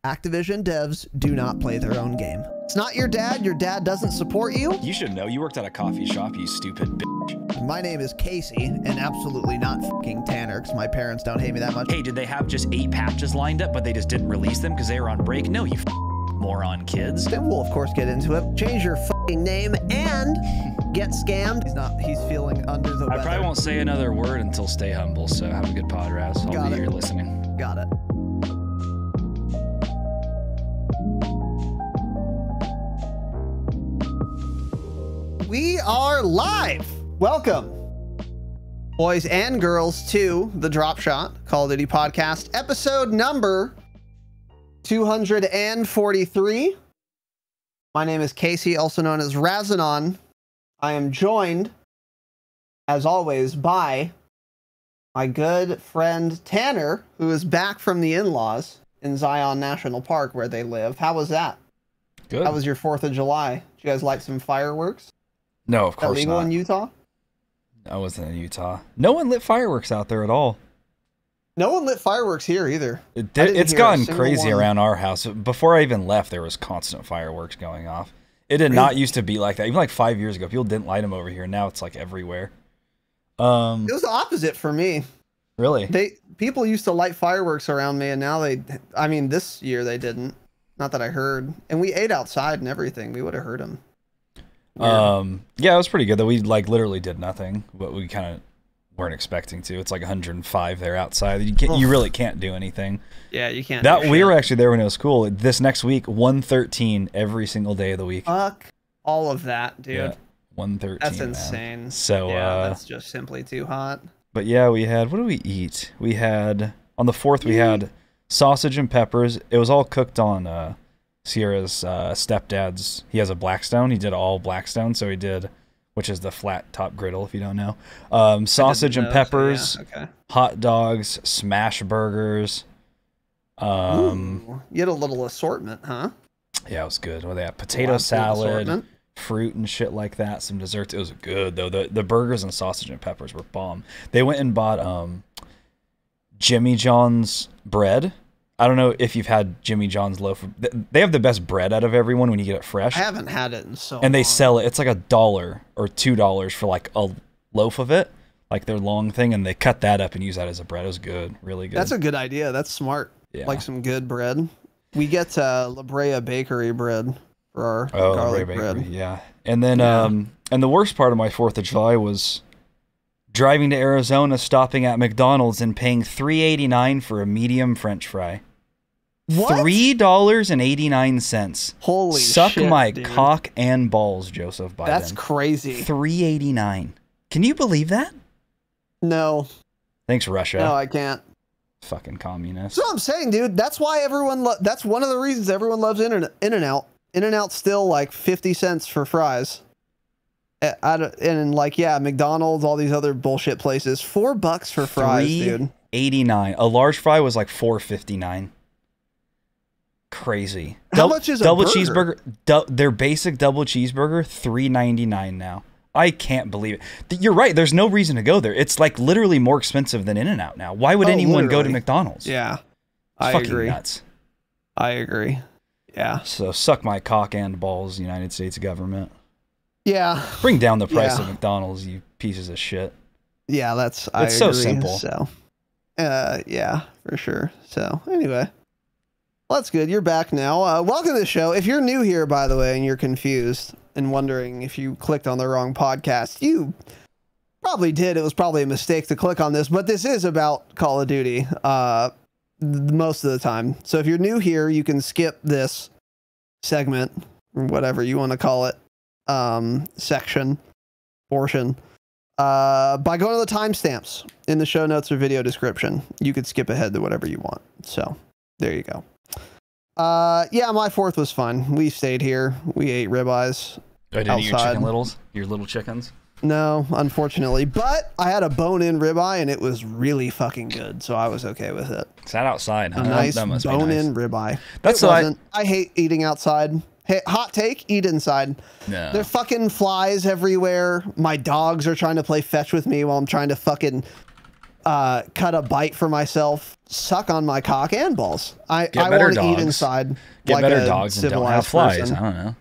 Activision devs do not play their own game. It's not your dad doesn't support you. You should know, you worked at a coffee shop, you stupid bitch. My name is Casey, and absolutely not fucking Tanner, because my parents don't hate me that much. Hey, did they have just 8 patches lined up, but they just didn't release them because they were on break? No, you moron kids. Then we'll, of course, get into it. Change your fucking name and get scammed. He's feeling under the weather. I probably won't say another word until Stay Humble, so have a good pod, Raz. I'll be here listening. Got it. We are live. Welcome, boys and girls, to the Dropshot Call of Duty podcast, episode number 243. My name is Casey, also known as Razinon. I am joined, as always, by my good friend Tanner, who is back from the in-laws in Zion National Park where they live. How was that? Good. How was your 4th of July? Did you guys light some fireworks? No, of course illegal not. In Utah? I wasn't in Utah. No one lit fireworks out there at all. No one lit fireworks here either. It's gotten crazy around our house. Before I even left, there was constant fireworks going off. It did not used to be like that. Even like 5 years ago, people didn't light them over here. Now it's like everywhere. It was the opposite for me. Really? People used to light fireworks around me, and now this year they didn't. Not that I heard. And we ate outside and everything. We would have heard them. Yeah, it was pretty good though. We like literally did nothing, but we kind of weren't expecting to. It's like 105 there outside. You really can't do anything. Yeah, you can't. We were actually there when it was cool. This next week, 113 every single day of the week. Fuck all of that, dude. Yeah, 113. That's insane. Man. So yeah, that's just simply too hot. But yeah, we had, what did we eat? We had on the 4th we had sausage and peppers. It was all cooked on Sierra's stepdad's. He has a Blackstone. He did all Blackstone, so he did, which is the flat top griddle if you don't know. Sausage and peppers, so yeah, okay. Hot dogs, smash burgers. Ooh, you had a little assortment, huh? Yeah, it was good. Well, they had potato salad, fruit and shit like that. Some desserts. It was good though. The burgers and sausage and peppers were bomb. They went and bought Jimmy John's bread. I don't know if you've had Jimmy John's loaf. They have the best bread out of everyone when you get it fresh. I haven't had it in so long. And they sell it. It's like $1 or $2 for like a loaf of it, like their long thing, and they cut that up and use that as a bread. It was good, really good. That's a good idea. That's smart. Yeah. Like some good bread. We get La Brea Bakery bread for our garlic bread. Yeah. And then, and the worst part of my 4th of July was driving to Arizona, stopping at McDonald's, and paying $3.89 for a medium French fry. What? $3.89. Holy Suck shit, my dude. cock and balls, Joseph Biden. That's crazy. $3.89. Can you believe that? No. Thanks, Russia. No, I can't. Fucking communists. That's what I'm saying, dude. That's why everyone. That's one of the reasons everyone loves In-N-Out. In-N-Out's still like 50 cents for fries. And like, yeah, McDonald's, all these other bullshit places, $4 for fries, dude. $3.89. A large fry was like $4.59. Crazy. How much is a double burger? Cheeseburger? Their basic double cheeseburger, $3.99 now. I can't believe it. You're right. There's no reason to go there. It's like literally more expensive than In-N-Out now. Why would anyone go to McDonald's? Yeah, I agree. Nuts. I agree. Yeah. So suck my cock and balls, United States government. Yeah. Bring down the price of McDonald's, you pieces of shit. Yeah, it's agree. So simple. So, yeah, for sure. So anyway. Well, that's good. You're back now. Welcome to the show. If you're new here, by the way, and you're confused and wondering if you clicked on the wrong podcast, you probably did. It was probably a mistake to click on this, but this is about Call of Duty most of the time. So if you're new here, you can skip this segment, or whatever you want to call it, portion, by going to the timestamps in the show notes or video description. You could skip ahead to whatever you want. So there you go. Yeah, my 4th was fun. We stayed here. We ate ribeyes. Didn't eat your chicken littles? Your little chickens? No, unfortunately. But I had a bone-in ribeye, and it was really fucking good, so I was okay with it. Is that outside, huh? A nice that must bone-in be nice. ribeye. That's what I hate eating outside. Hey, hot take, eat inside. No. There are fucking flies everywhere. My dogs are trying to play fetch with me while I'm trying to fucking cut a bite for myself, suck on my cock and balls. I want to eat inside. Get like better dogs and don't have flies. Person. I don't know.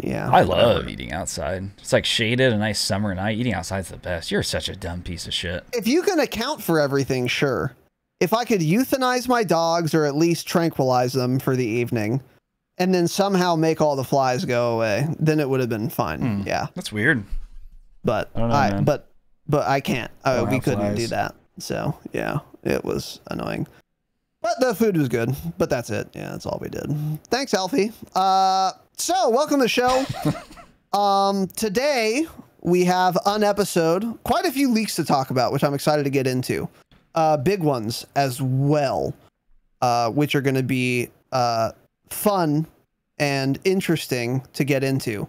Yeah. I love eating outside. It's like shaded, a nice summer night. Eating outside's the best. You're such a dumb piece of shit. If you can account for everything, sure. If I could euthanize my dogs or at least tranquilize them for the evening and then somehow make all the flies go away, then it would have been fine. Yeah. That's weird. But I don't know, but I can't. We couldn't flies. do that. So, yeah, it was annoying. But the food was good. But that's it. Yeah, that's all we did. Thanks, Alfie. So, welcome to the show. Today, we have an episode. Quite a few leaks to talk about, which I'm excited to get into. Big ones as well, which are going to be fun and interesting to get into.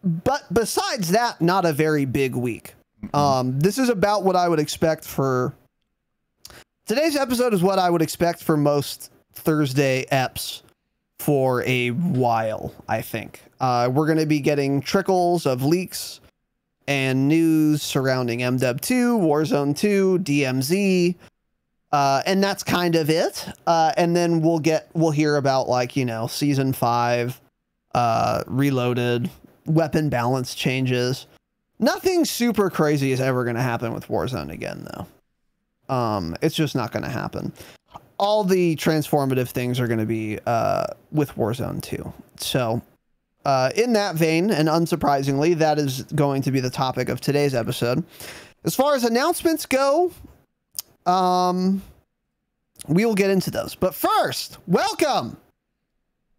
But besides that, not a very big week. This is about what I would expect for... Today's episode is what I would expect for most Thursday eps for a while, I think. We're going to be getting trickles of leaks and news surrounding MW2, Warzone 2, DMZ, and that's kind of it. And then we'll hear about, like, you know, Season 5, Reloaded, weapon balance changes. Nothing super crazy is ever going to happen with Warzone again, though. It's just not going to happen. All the transformative things are going to be with Warzone 2. So, in that vein, and unsurprisingly, that is going to be the topic of today's episode. As far as announcements go, we will get into those. But first, welcome!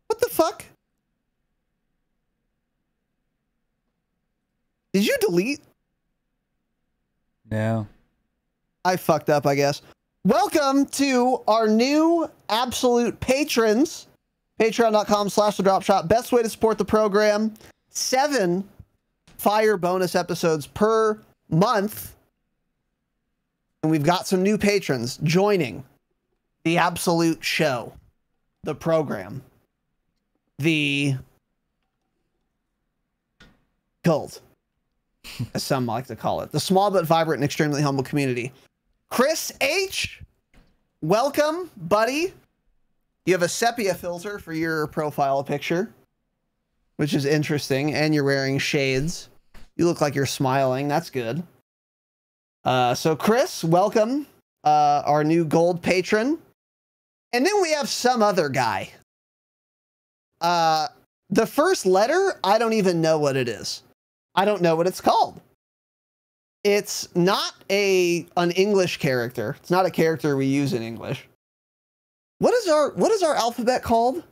What the fuck? Did you delete? No. I fucked up, I guess. Welcome to our new absolute patrons. Patreon.com/thedropshot. Best way to support the program. 7 fire bonus episodes per month. And we've got some new patrons joining the absolute show. The program. The cult, as some like to call it. The small but vibrant and extremely humble community. Chris H, welcome, buddy. You have a sepia filter for your profile picture, which is interesting, and you're wearing shades. You look like you're smiling. That's good. So Chris, welcome, our new gold patron. And then we have some other guy. The first letter, I don't even know what it is. I don't know what it's called. It's not an English character. It's not a character we use in English. What is our alphabet called?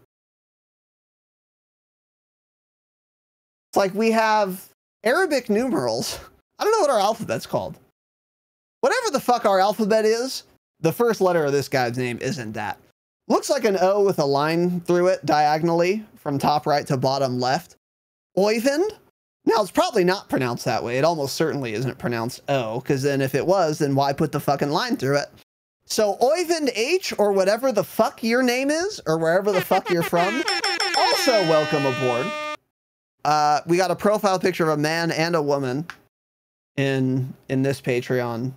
It's like we have Arabic numerals. I don't know what our alphabet's called. Whatever the fuck our alphabet is, the first letter of this guy's name isn't that. Looks like an O with a line through it diagonally from top right to bottom left. Oyvind? Now, it's probably not pronounced that way. It almost certainly isn't pronounced O, because then if it was, then why put the fucking line through it? So Oyvind H, or whatever the fuck your name is, or wherever the fuck you're from, also welcome aboard. We got a profile picture of a man and a woman in this Patreon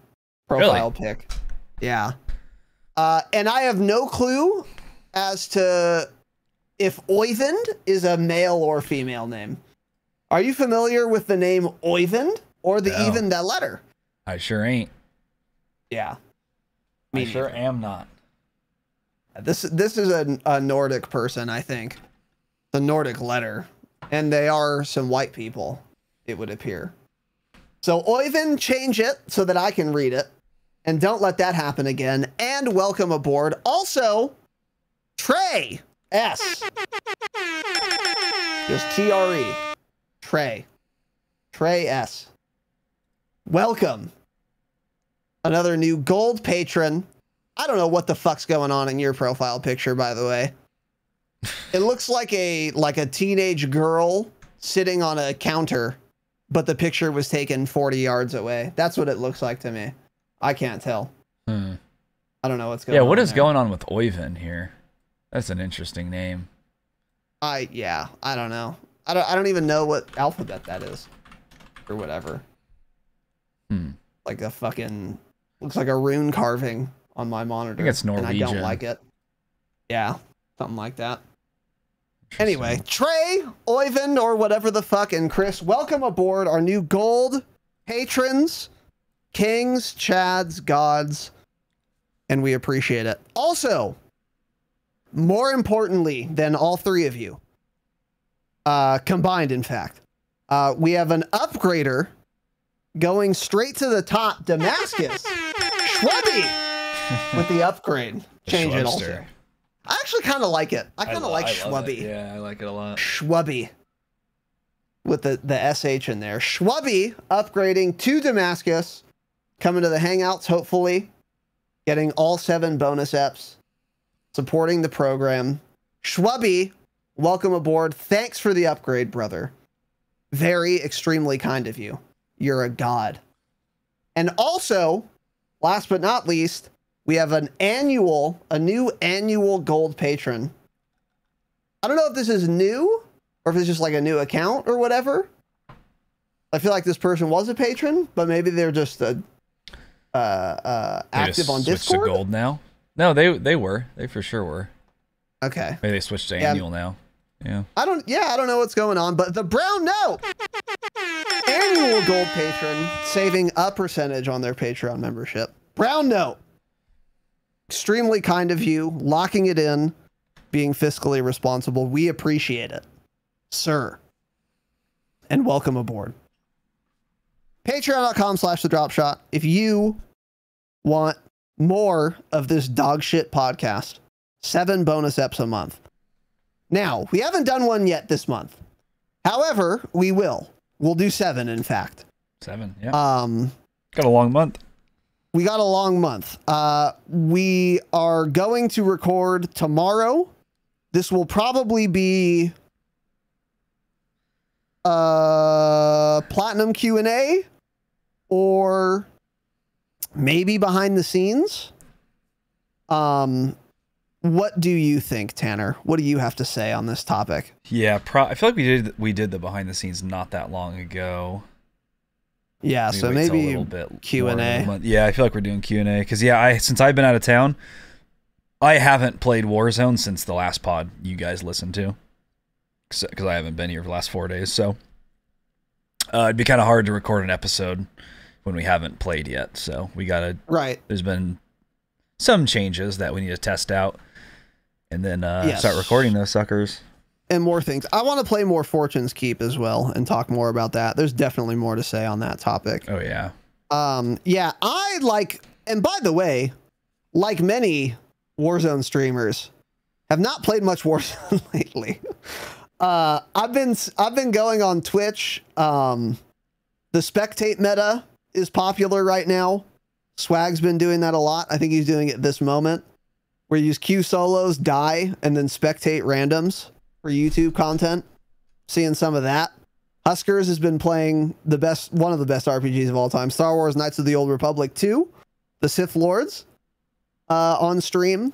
profile pic. Yeah. And I have no clue as to if Oyvind is a male or female name. Are you familiar with the name Oyvind or even that letter? I sure ain't. Yeah. I sure am not. This is a Nordic person, I think. The Nordic letter. And they are some white people, it would appear. So Oyvind, change it so that I can read it. And don't let that happen again. And welcome aboard. Also, Trey S. Just TRE. Trey S. Welcome. Another new gold patron. I don't know what the fuck's going on in your profile picture, by the way. It looks like a teenage girl sitting on a counter, but the picture was taken 40 yards away. That's what it looks like to me. I can't tell. I don't know what's going on. Yeah, what is going on with Oyvind here? That's an interesting name. I don't know. I don't even know what alphabet that is or whatever. like a fucking, looks like a rune carving on my monitor. I think it's Norwegian. And I don't like it. Yeah, something like that. Anyway, Trey, Oyvind, or whatever the fuck, and Chris, welcome aboard our new gold patrons, kings, chads, gods, and we appreciate it. Also, more importantly than all three of you, combined, in fact, we have an upgrader going straight to the top, Damascus, Schwubby, with the upgrade. Change it also. I actually kind of like it. I kind of like Schwubby. Yeah, I like it a lot. Schwubby. With the SH in there. Schwubby upgrading to Damascus. Coming to the Hangouts, hopefully. Getting all 7 bonus eps. Supporting the program. Schwubby, welcome aboard. Thanks for the upgrade, brother. Very extremely kind of you. You're a god. And also, last but not least, we have a new annual gold patron. I don't know if this is new or if it's just like a new account or whatever. I feel like this person was a patron, but maybe they're just active on Discord. To gold now? No, they were. They for sure were. Okay. Maybe they switched to annual now. Yeah. I don't know what's going on, but the brown note. Annual gold patron saving a percentage on their Patreon membership. Brown note. Extremely kind of you, locking it in, being fiscally responsible. We appreciate it, sir. And welcome aboard. Patreon.com/thedropshot. If you want more of this dog shit podcast, 7 bonus eps a month. Now, we haven't done one yet this month. However, we will. We'll do 7, in fact. 7, yeah. Got a long month. We got a long month. We are going to record tomorrow. This will probably be platinum Q&A or maybe behind the scenes. What do you think, Tanner? What do you have to say on this topic? Yeah, I feel like we did the behind the scenes not that long ago. Yeah, so maybe Q&A. Yeah, I feel like we're doing Q&A because since I've been out of town, I haven't played Warzone since the last pod you guys listened to because I haven't been here for the last 4 days. So it'd be kind of hard to record an episode when we haven't played yet. So we gotta There's been some changes that we need to test out and then start recording those suckers. And more things. I want to play more Fortune's Keep as well and talk more about that. There's definitely more to say on that topic. Oh, yeah. Yeah, I like, and by the way, like many Warzone streamers, have not played much Warzone lately. I've been going on Twitch. The spectate meta is popular right now. Swag's been doing that a lot. I think he's doing it this moment, where you use Q solos, die, and then spectate randoms for YouTube content. Seeing some of that. Huskers has been playing one of the best RPGs of all time, Star Wars Knights of the Old Republic 2, the Sith Lords, on stream.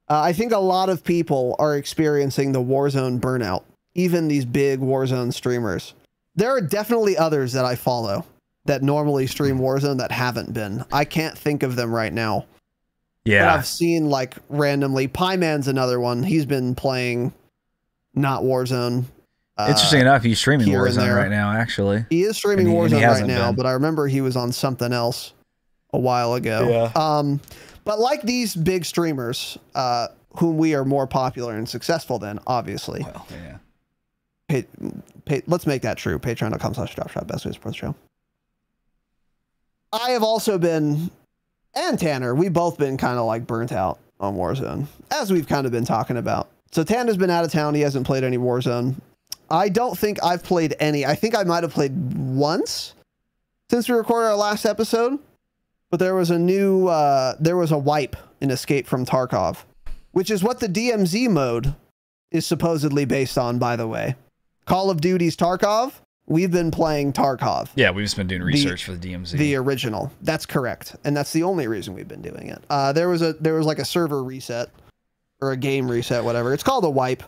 I think a lot of people are experiencing the Warzone burnout, even these big Warzone streamers. There are definitely others that I follow that normally stream Warzone that haven't been. I can't think of them right now. Yeah. But I've seen like randomly. Pieman's another one. He's been playing not Warzone. Interesting enough, he's streaming Warzone right now, actually. He is streaming Warzone right now, but I remember he was on something else a while ago. Yeah. But like these big streamers, whom we are more popular and successful than, obviously. Well, yeah. Let's make that true. Patreon.com/dropshot, best way to support the show. I have also been, and Tanner, we've both been kind of like burnt out on Warzone, as we've kind of been talking about. So Tanner's been out of town. He hasn't played any Warzone. I don't think I've played any. I think I might have played once since we recorded our last episode, but there was a wipe in Escape from Tarkov, which is what the DMZ mode is supposedly based on, by the way. Call of Duty's Tarkov. We've been playing Tarkov. Yeah, we've just been doing research for the DMZ. The original. That's correct. And that's the only reason we've been doing it. There was like a server reset or a game reset, whatever. It's called a wipe.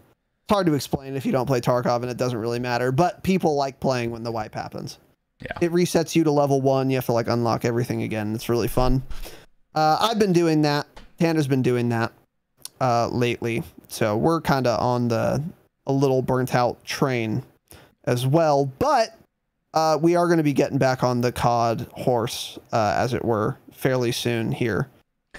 It's hard to explain if you don't play Tarkov, and it doesn't really matter, but people like playing when the wipe happens. Yeah. It resets you to level 1. You have to like unlock everything again. It's really fun. I've been doing that. Tanner's been doing that lately. So we're kind of on a little burnt out train as well. But we are going to be getting back on the COD horse, as it were, fairly soon here.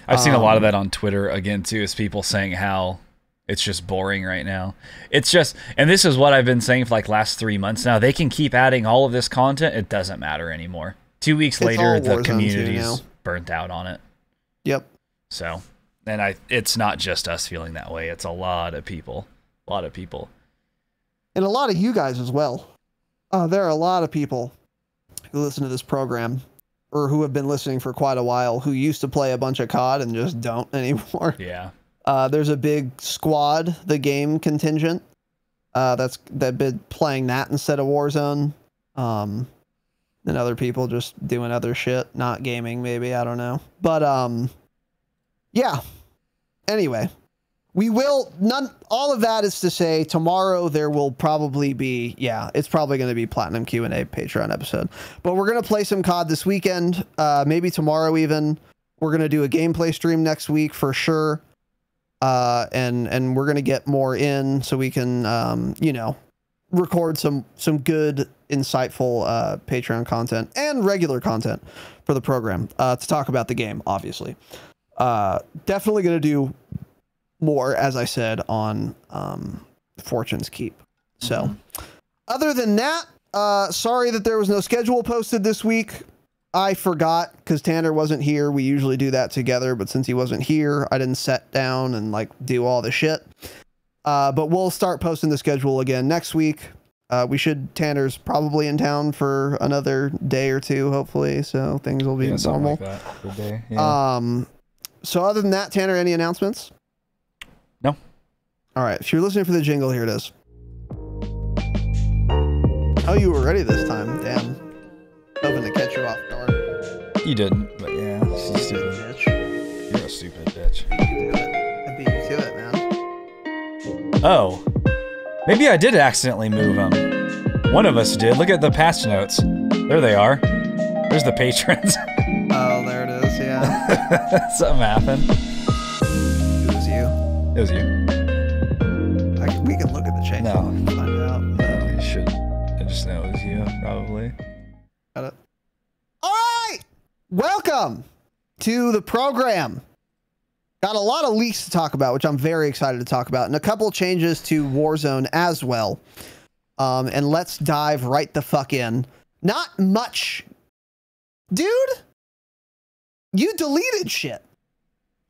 I've seen a lot of that on Twitter again too, is people saying how it's just boring right now. It's just, and this is what I've been saying for like last 3 months now. They can keep adding all of this content. It doesn't matter anymore. 2 weeks later, the community's burnt out on it. Yep. So, and it's not just us feeling that way. It's a lot of people. A lot of people. And a lot of you guys as well. There are a lot of people who listen to this program, or who have been listening for quite a while, who used to play a bunch of COD and just don't anymore. Yeah. There's a big squad, the game contingent, that's been playing that instead of Warzone. And other people just doing other shit, not gaming, maybe, I don't know. But yeah. Anyway, we will all of that is to say tomorrow there will probably be, it's probably going to be Platinum Q&A Patreon episode. But we're going to play some COD this weekend, maybe tomorrow even. We're going to do a gameplay stream next week for sure. And we're going to get more in so we can, you know, record some good, insightful Patreon content and regular content for the program to talk about the game, obviously. Definitely going to do more, as I said, on Fortune's Keep. So other than that, sorry that there was no schedule posted this week. I forgot because Tanner wasn't here. We usually do that together, but since he wasn't here, I didn't sit down and like do all the shit. But we'll start posting the schedule again next week. Tanner's probably in town for another day or two, hopefully. So things will be normal. Like that for a day. Yeah. So other than that, Tanner, any announcements? No. All right. If you're listening for the jingle, here it is. Oh, you were ready this time. Damn. Hoping to catch you off guard. You didn't, but yeah. Stupid bitch. You're a stupid bitch. I beat you to it, man. Oh. Maybe I did accidentally move them. One of us did. Look at the patch notes. There they are. There's the patrons. Oh, there it is, yeah. Something happened. It was you. It was you. We can look at the chain. No. And find out. No, you should. I just know it was you, probably. Got it. All right. Welcome to the program. Got a lot of leaks to talk about, which I'm very excited to talk about, and a couple changes to Warzone as well. And let's dive right the fuck in. Not much. Dude, you deleted shit.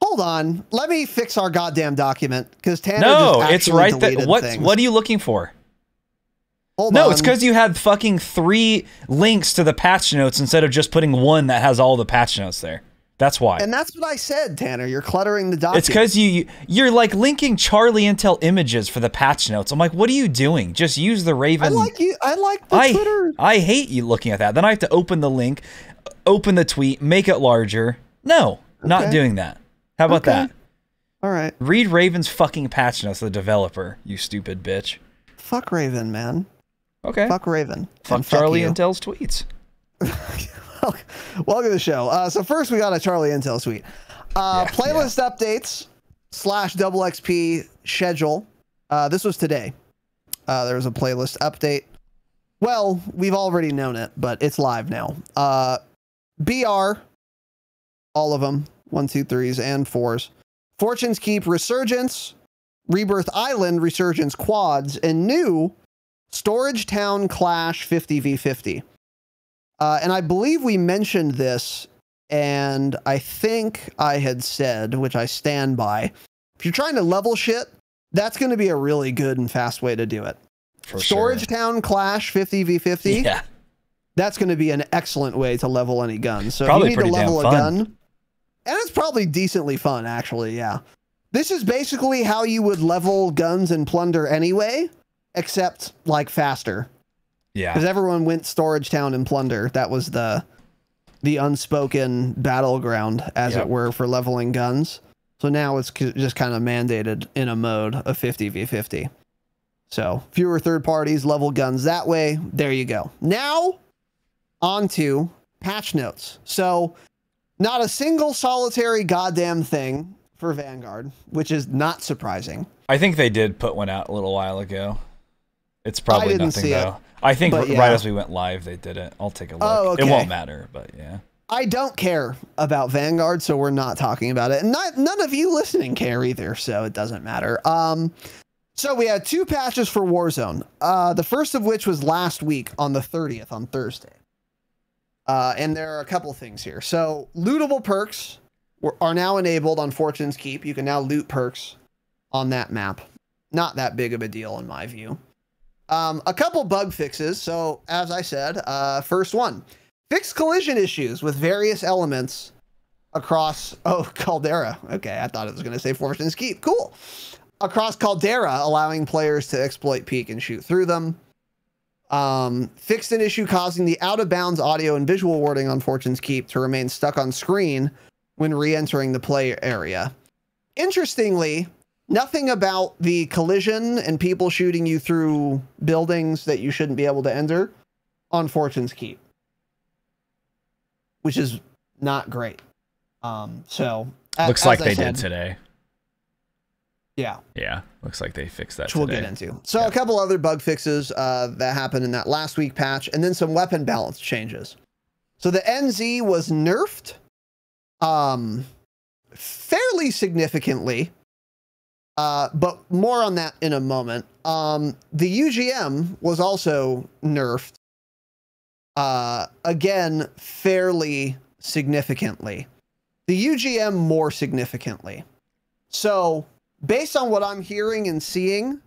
Hold on. Let me fix our goddamn document, because Tanner just it's right there. What are you looking for? Hold on. It's because you had fucking 3 links to the patch notes instead of just putting one that has all the patch notes there. That's why. And that's what I said, Tanner. You're cluttering the document. It's because you're like linking Charlie Intel images for the patch notes. I'm like, what are you doing? Just use the Raven. I like the Twitter. I hate you looking at that. Then I have to open the link, open the tweet, make it larger. No, not doing that. How about that? All right. Read Raven's fucking patch notes, the developer, you stupid bitch. Fuck Raven, man. Okay. Fuck Raven. Fuck Charlie Intel's tweets. Welcome to the show. So first we got a Charlie Intel tweet. Playlist updates / double XP schedule. This was today. There was a playlist update. Well, we've already known it, but it's live now. BR, all of them, 1, 2, 3s, and 4s. Fortune's Keep Resurgence, Rebirth Island Resurgence Quads, and new Storage Town Clash 50v50. And I believe we mentioned this, and I think I had said, which I stand by, if you're trying to level shit, that's going to be a really good and fast way to do it. For Storage Town Clash 50v50. Yeah. That's going to be an excellent way to level any gun. So probably if you need to level a gun, and it's probably decently fun, actually, yeah. This is basically how you would level guns and plunder anyway, except, like, faster. Yeah. Because everyone went Storage Town and Plunder. That was the unspoken battleground, as it were, for leveling guns. So now it's just kind of mandated in a mode of 50v50. So fewer third parties, level guns that way. There you go. Now, onto patch notes. So not a single solitary goddamn thing for Vanguard, which is not surprising. I think they did put one out a little while ago. It's probably nothing though. I think right as we went live, they did it. I'll take a look. Oh, okay. It won't matter, but yeah. I don't care about Vanguard, so we're not talking about it. And none of you listening care either, so it doesn't matter. So we had 2 patches for Warzone. The first of which was last week on the 30th, on Thursday. And there are a couple things here. So lootable perks are now enabled on Fortune's Keep. You can now loot perks on that map. Not that big of a deal in my view. A couple bug fixes. So as I said, first one, fix collision issues with various elements across, Caldera. Okay. I thought it was going to say Fortune's Keep. Cool. Across Caldera, allowing players to exploit peek and shoot through them. Fixed an issue causing the out of bounds audio and visual wording on Fortune's Keep to remain stuck on screen when re-entering the play area. Interestingly, nothing about the collision and people shooting you through buildings that you shouldn't be able to enter on Fortune's Keep, which is not great. So looks like they did today. Yeah. Yeah. Looks like they fixed that which we'll get into. So a couple other bug fixes that happened in that last week patch, and then some weapon balance changes. So the NZ was nerfed fairly significantly, but more on that in a moment. The UGM was also nerfed again fairly significantly. The UGM more significantly. So based on what I'm hearing and seeing,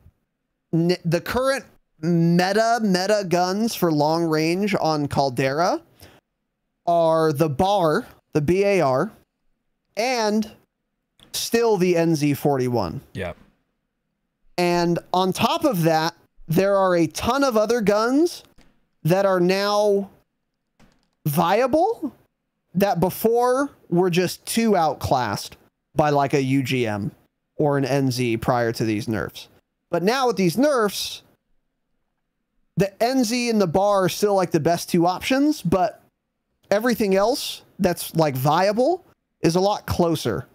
the current meta guns for long range on Caldera are the BAR, the BAR, and still the NZ41. Yep. And on top of that, there are a ton of other guns that are now viable that before were just too outclassed by like a UGM or an NZ prior to these nerfs. But now with these nerfs, the NZ and the BAR are still like the best 2 options, but everything else that's like viable is a lot closer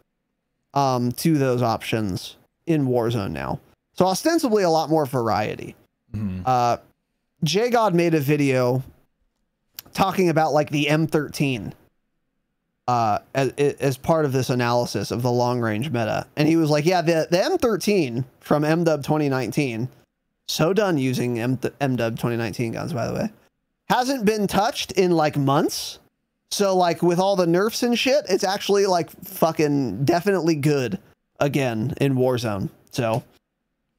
to those options in Warzone now. So ostensibly a lot more variety. Mm-hmm. JGod made a video talking about like the M13 as part of this analysis of the long range meta. And he was like, yeah, the M13 from MW 2019, so done using MW 2019 guns, by the way, hasn't been touched in like months. So like with all the nerfs and shit, it's actually like fucking definitely good again in Warzone. So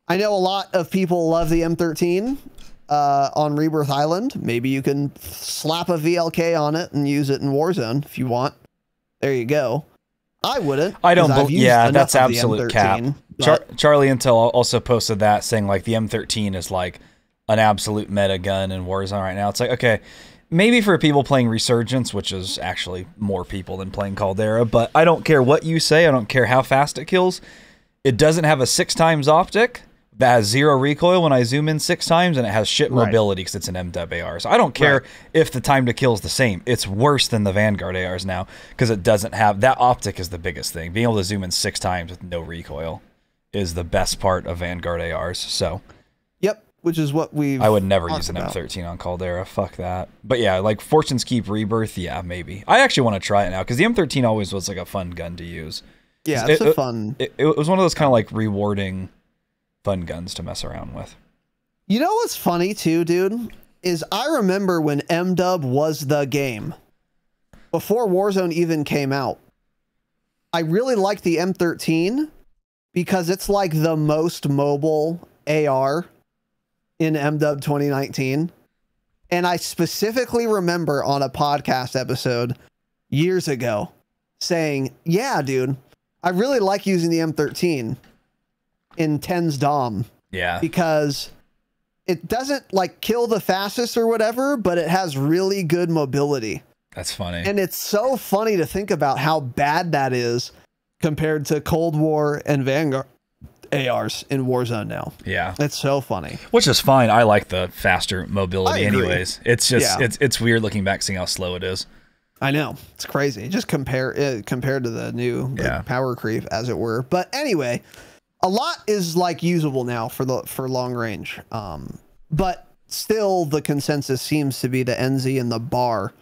I know a lot of people love the M13 on Rebirth Island. Maybe you can slap a VLK on it and use it in Warzone if you want. There you go. I wouldn't. I don't believe. Yeah, that's absolute cap. Charlie Intel also posted that saying like the M13 is like an absolute meta gun in Warzone right now. It's like, okay, maybe for people playing Resurgence, which is actually more people than playing Caldera, but I don't care what you say. I don't care how fast it kills. It doesn't have a 6x optic that has 0 recoil when I zoom in 6 times, and it has shit mobility because it's an MW AR. So I don't care if the time to kill is the same. It's worse than the Vanguard ARs now because it doesn't have that optic is the biggest thing. Being able to zoom in 6 times with no recoil is the best part of Vanguard ARs. So yep, which is what I would never use an M13 on Caldera. Fuck that. But yeah, like Fortune's Keep Rebirth, yeah, maybe. I actually want to try it now because the M13 always was like a fun gun to use. Yeah, it's a fun. It was one of those kind of like rewarding fun guns to mess around with. You know what's funny too, dude, is I remember when MW was the game before Warzone even came out. I really liked the M13 because it's like the most mobile AR in MW 2019. And I specifically remember on a podcast episode years ago saying, yeah, dude, I really like using the M13 in 10's Dom. Yeah. Because it doesn't like kill the fastest or whatever, but it has really good mobility. That's funny. And it's so funny to think about how bad that is compared to Cold War and Vanguard ARs in Warzone now. Yeah. It's so funny. Which is fine. I like the faster mobility anyways. It's just, it's weird looking back, seeing how slow it is. I know. It's crazy. Just compared to the new power creep, as it were. But anyway, a lot is like usable now for long range. But still the consensus seems to be the NZ and the bar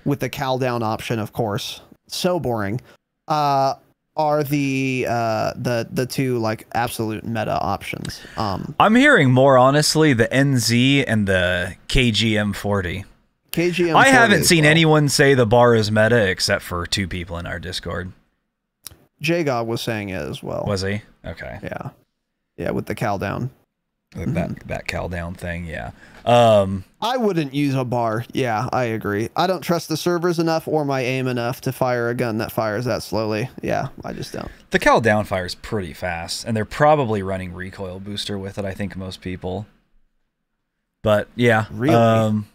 with the cal down option, of course. So boring. Are the two like absolute meta options. I'm hearing more honestly the NZ and the KGM40. I haven't seen anyone say the bar is meta except for 2 people in our Discord. Jagog was saying it as well. Was he? Okay. Yeah. Yeah, with the cal down. That cal down thing, yeah. I wouldn't use a bar. Yeah, I agree. I don't trust the servers enough or my aim enough to fire a gun that fires that slowly. Yeah, I just don't. The cal down fires pretty fast, and they're probably running recoil booster with it, I think most people. But yeah, really?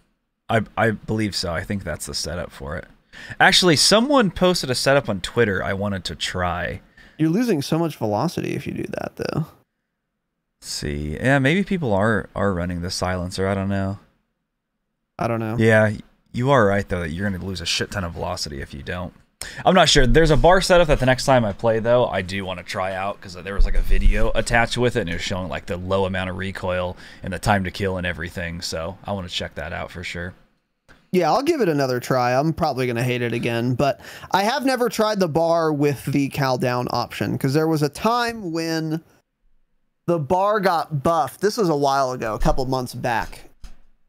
I believe so. I think that's the setup for it. Actually, someone posted a setup on Twitter I wanted to try. You're losing so much velocity if you do that, though. Let's see. Yeah, maybe people are running the silencer. I don't know. Yeah, you are right, though, that you're going to lose a shit ton of velocity if you don't. I'm not sure. There's a bar setup that the next time I play, though, I do want to try out, because there was like a video attached with it, and it was showing like the low amount of recoil and the time to kill and everything. So I want to check that out for sure. Yeah, I'll give it another try. I'm probably going to hate it again, but I have never tried the bar with the cal down option, because there was a time when the bar got buffed. This was a while ago, a couple months back,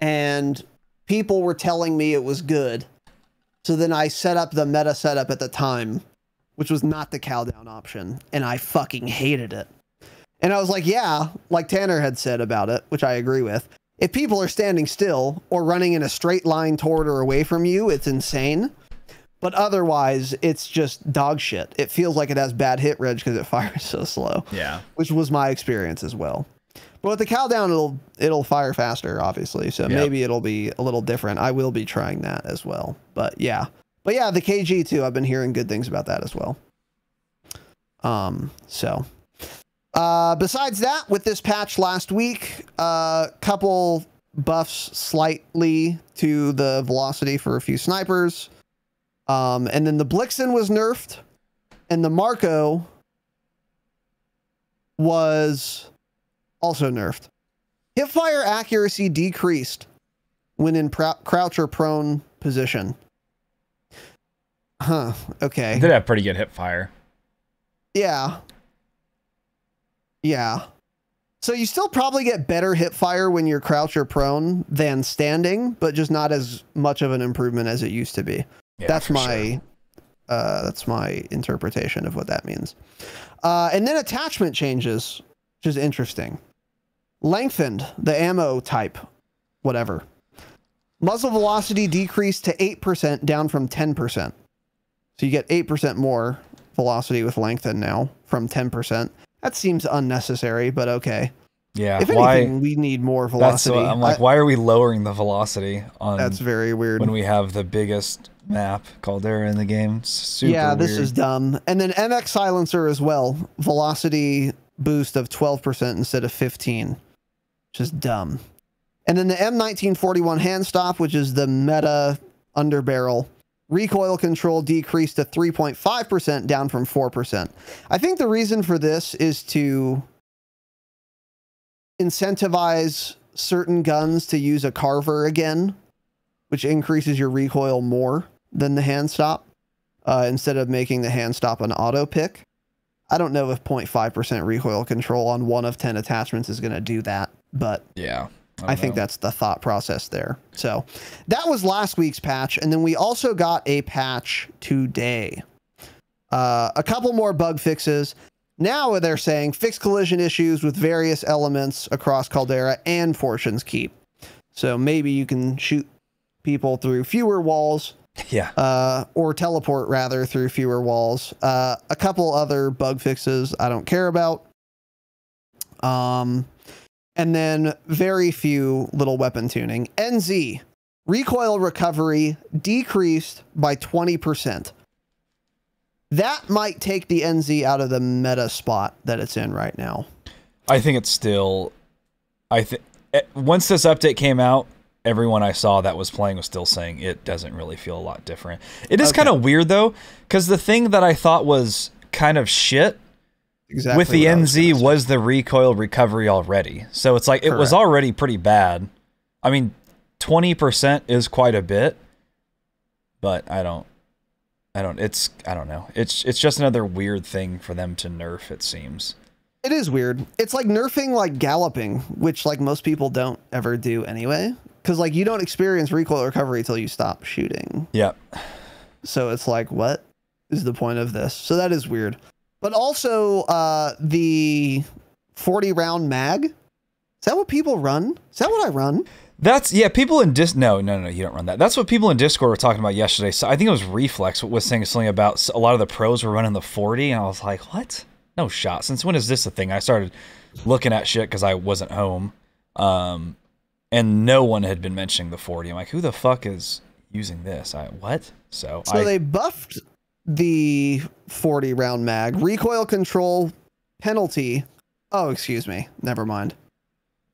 and people were telling me it was good. So then I set up the meta setup at the time, which was not the cal down option, and I fucking hated it. And I was like, yeah, like Tanner had said about it, which I agree with. If people are standing still or running in a straight line toward or away from you, it's insane. But otherwise, it's just dog shit. It feels like it has bad hit reg because it fires so slow. Yeah. Which was my experience as well. But with the cal down, it'll fire faster, obviously. So maybe it'll be a little different. I will be trying that as well. But yeah. But yeah, the KG too. I've been hearing good things about that as well. Besides that, with this patch last week, couple buffs slightly to the velocity for a few snipers. And then the Blixen was nerfed, and the Marco was also nerfed. Hipfire accuracy decreased when in crouch or prone position. Huh, okay. It did have pretty good hipfire. Yeah. Yeah. So you still probably get better hipfire when you're crouch or prone than standing, but just not as much of an improvement as it used to be. Yeah, that's my interpretation of what that means. And then attachment changes, which is interesting. Lengthened, the ammo type, whatever. Muzzle velocity decreased to 8%, down from 10%. So you get 8% more velocity with lengthen now from 10%. That seems unnecessary, but okay. Yeah. If anything, we need more velocity. I'm like, why are we lowering the velocity on? That's very weird. When we have the biggest map Caldera in the game. Super yeah, this weird. Is dumb. And then MX silencer as well. Velocity boost of 12% instead of 15. Which is dumb. And then the M1941 hand stop, which is the meta underbarrel. Recoil control decreased to 3.5%, down from 4%. I think the reason for this is to incentivize certain guns to use a carver again, which increases your recoil more than the hand stop, instead of making the hand stop an auto pick. I don't know if 0.5% recoil control on 1 of 10 attachments is going to do that, but yeah. I think that's the thought process there. So that was last week's patch. And then we also got a patch today. A couple more bug fixes. Now they're saying fix collision issues with various elements across Caldera and Fortune's Keep. So maybe you can shoot people through fewer walls. Yeah. Or teleport rather through fewer walls. A couple other bug fixes I don't care about. And then very few little weapon tuning. NZ, recoil recovery decreased by 20%. that might take the NZ out of the meta spot that it's in right now. I think it's still... once this update came out, everyone I saw that was playing was still saying it doesn't really feel a lot different. It is kind of weird, though, because the thing that I thought was kind of shit with the NZ was the recoil recovery already. So it's like, it was already pretty bad. I mean, 20% is quite a bit, but I don't know. It's just another weird thing for them to nerf, it seems. It is weird. It's like nerfing like galloping, which like most people don't ever do anyway. Because like you don't experience recoil recovery until you stop shooting. Yep. So it's like, what is the point of this? So that is weird. But also the 40 round mag. Is that what people run? Is that what I run? That's, yeah, people in no, you don't run that. That's what people in Discord were talking about yesterday. So I think it was Reflex was saying something about a lot of the pros were running the 40, and I was like, what? No shot. Since when is this a thing? I started looking at shit because I wasn't home, and no one had been mentioning the 40. I'm like, who the fuck is using this? What? So they buffed the 40 round mag. Recoil control penalty. Oh, excuse me. Never mind.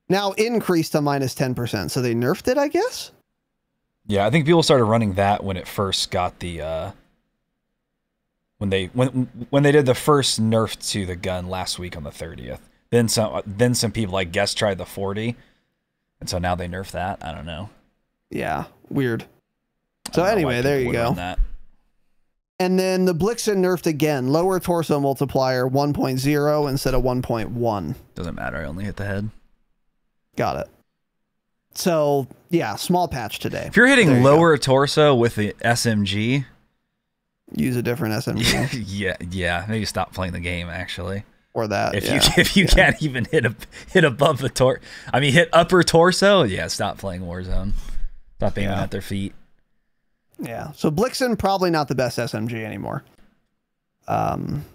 Now increased to -10%. So they nerfed it, I guess? Yeah, I think people started running that when it first got the when they did the first nerf to the gun last week on the 30th. Then some people, I guess, tried the 40. And so now they nerf that. I don't know. Yeah, weird. So anyway, there you go. And then the Blixen nerfed again. Lower torso multiplier 1.0 instead of 1.1. Doesn't matter. I only hit the head. Got it. So, yeah, small patch today. If you're hitting lower torso with the SMG... Use a different SMG. yeah. Maybe stop playing the game, actually. Or that, If you can't even hit above the hit upper torso, yeah, stop playing Warzone. Stop aiming at their feet. Yeah, so Blixen, probably not the best SMG anymore. But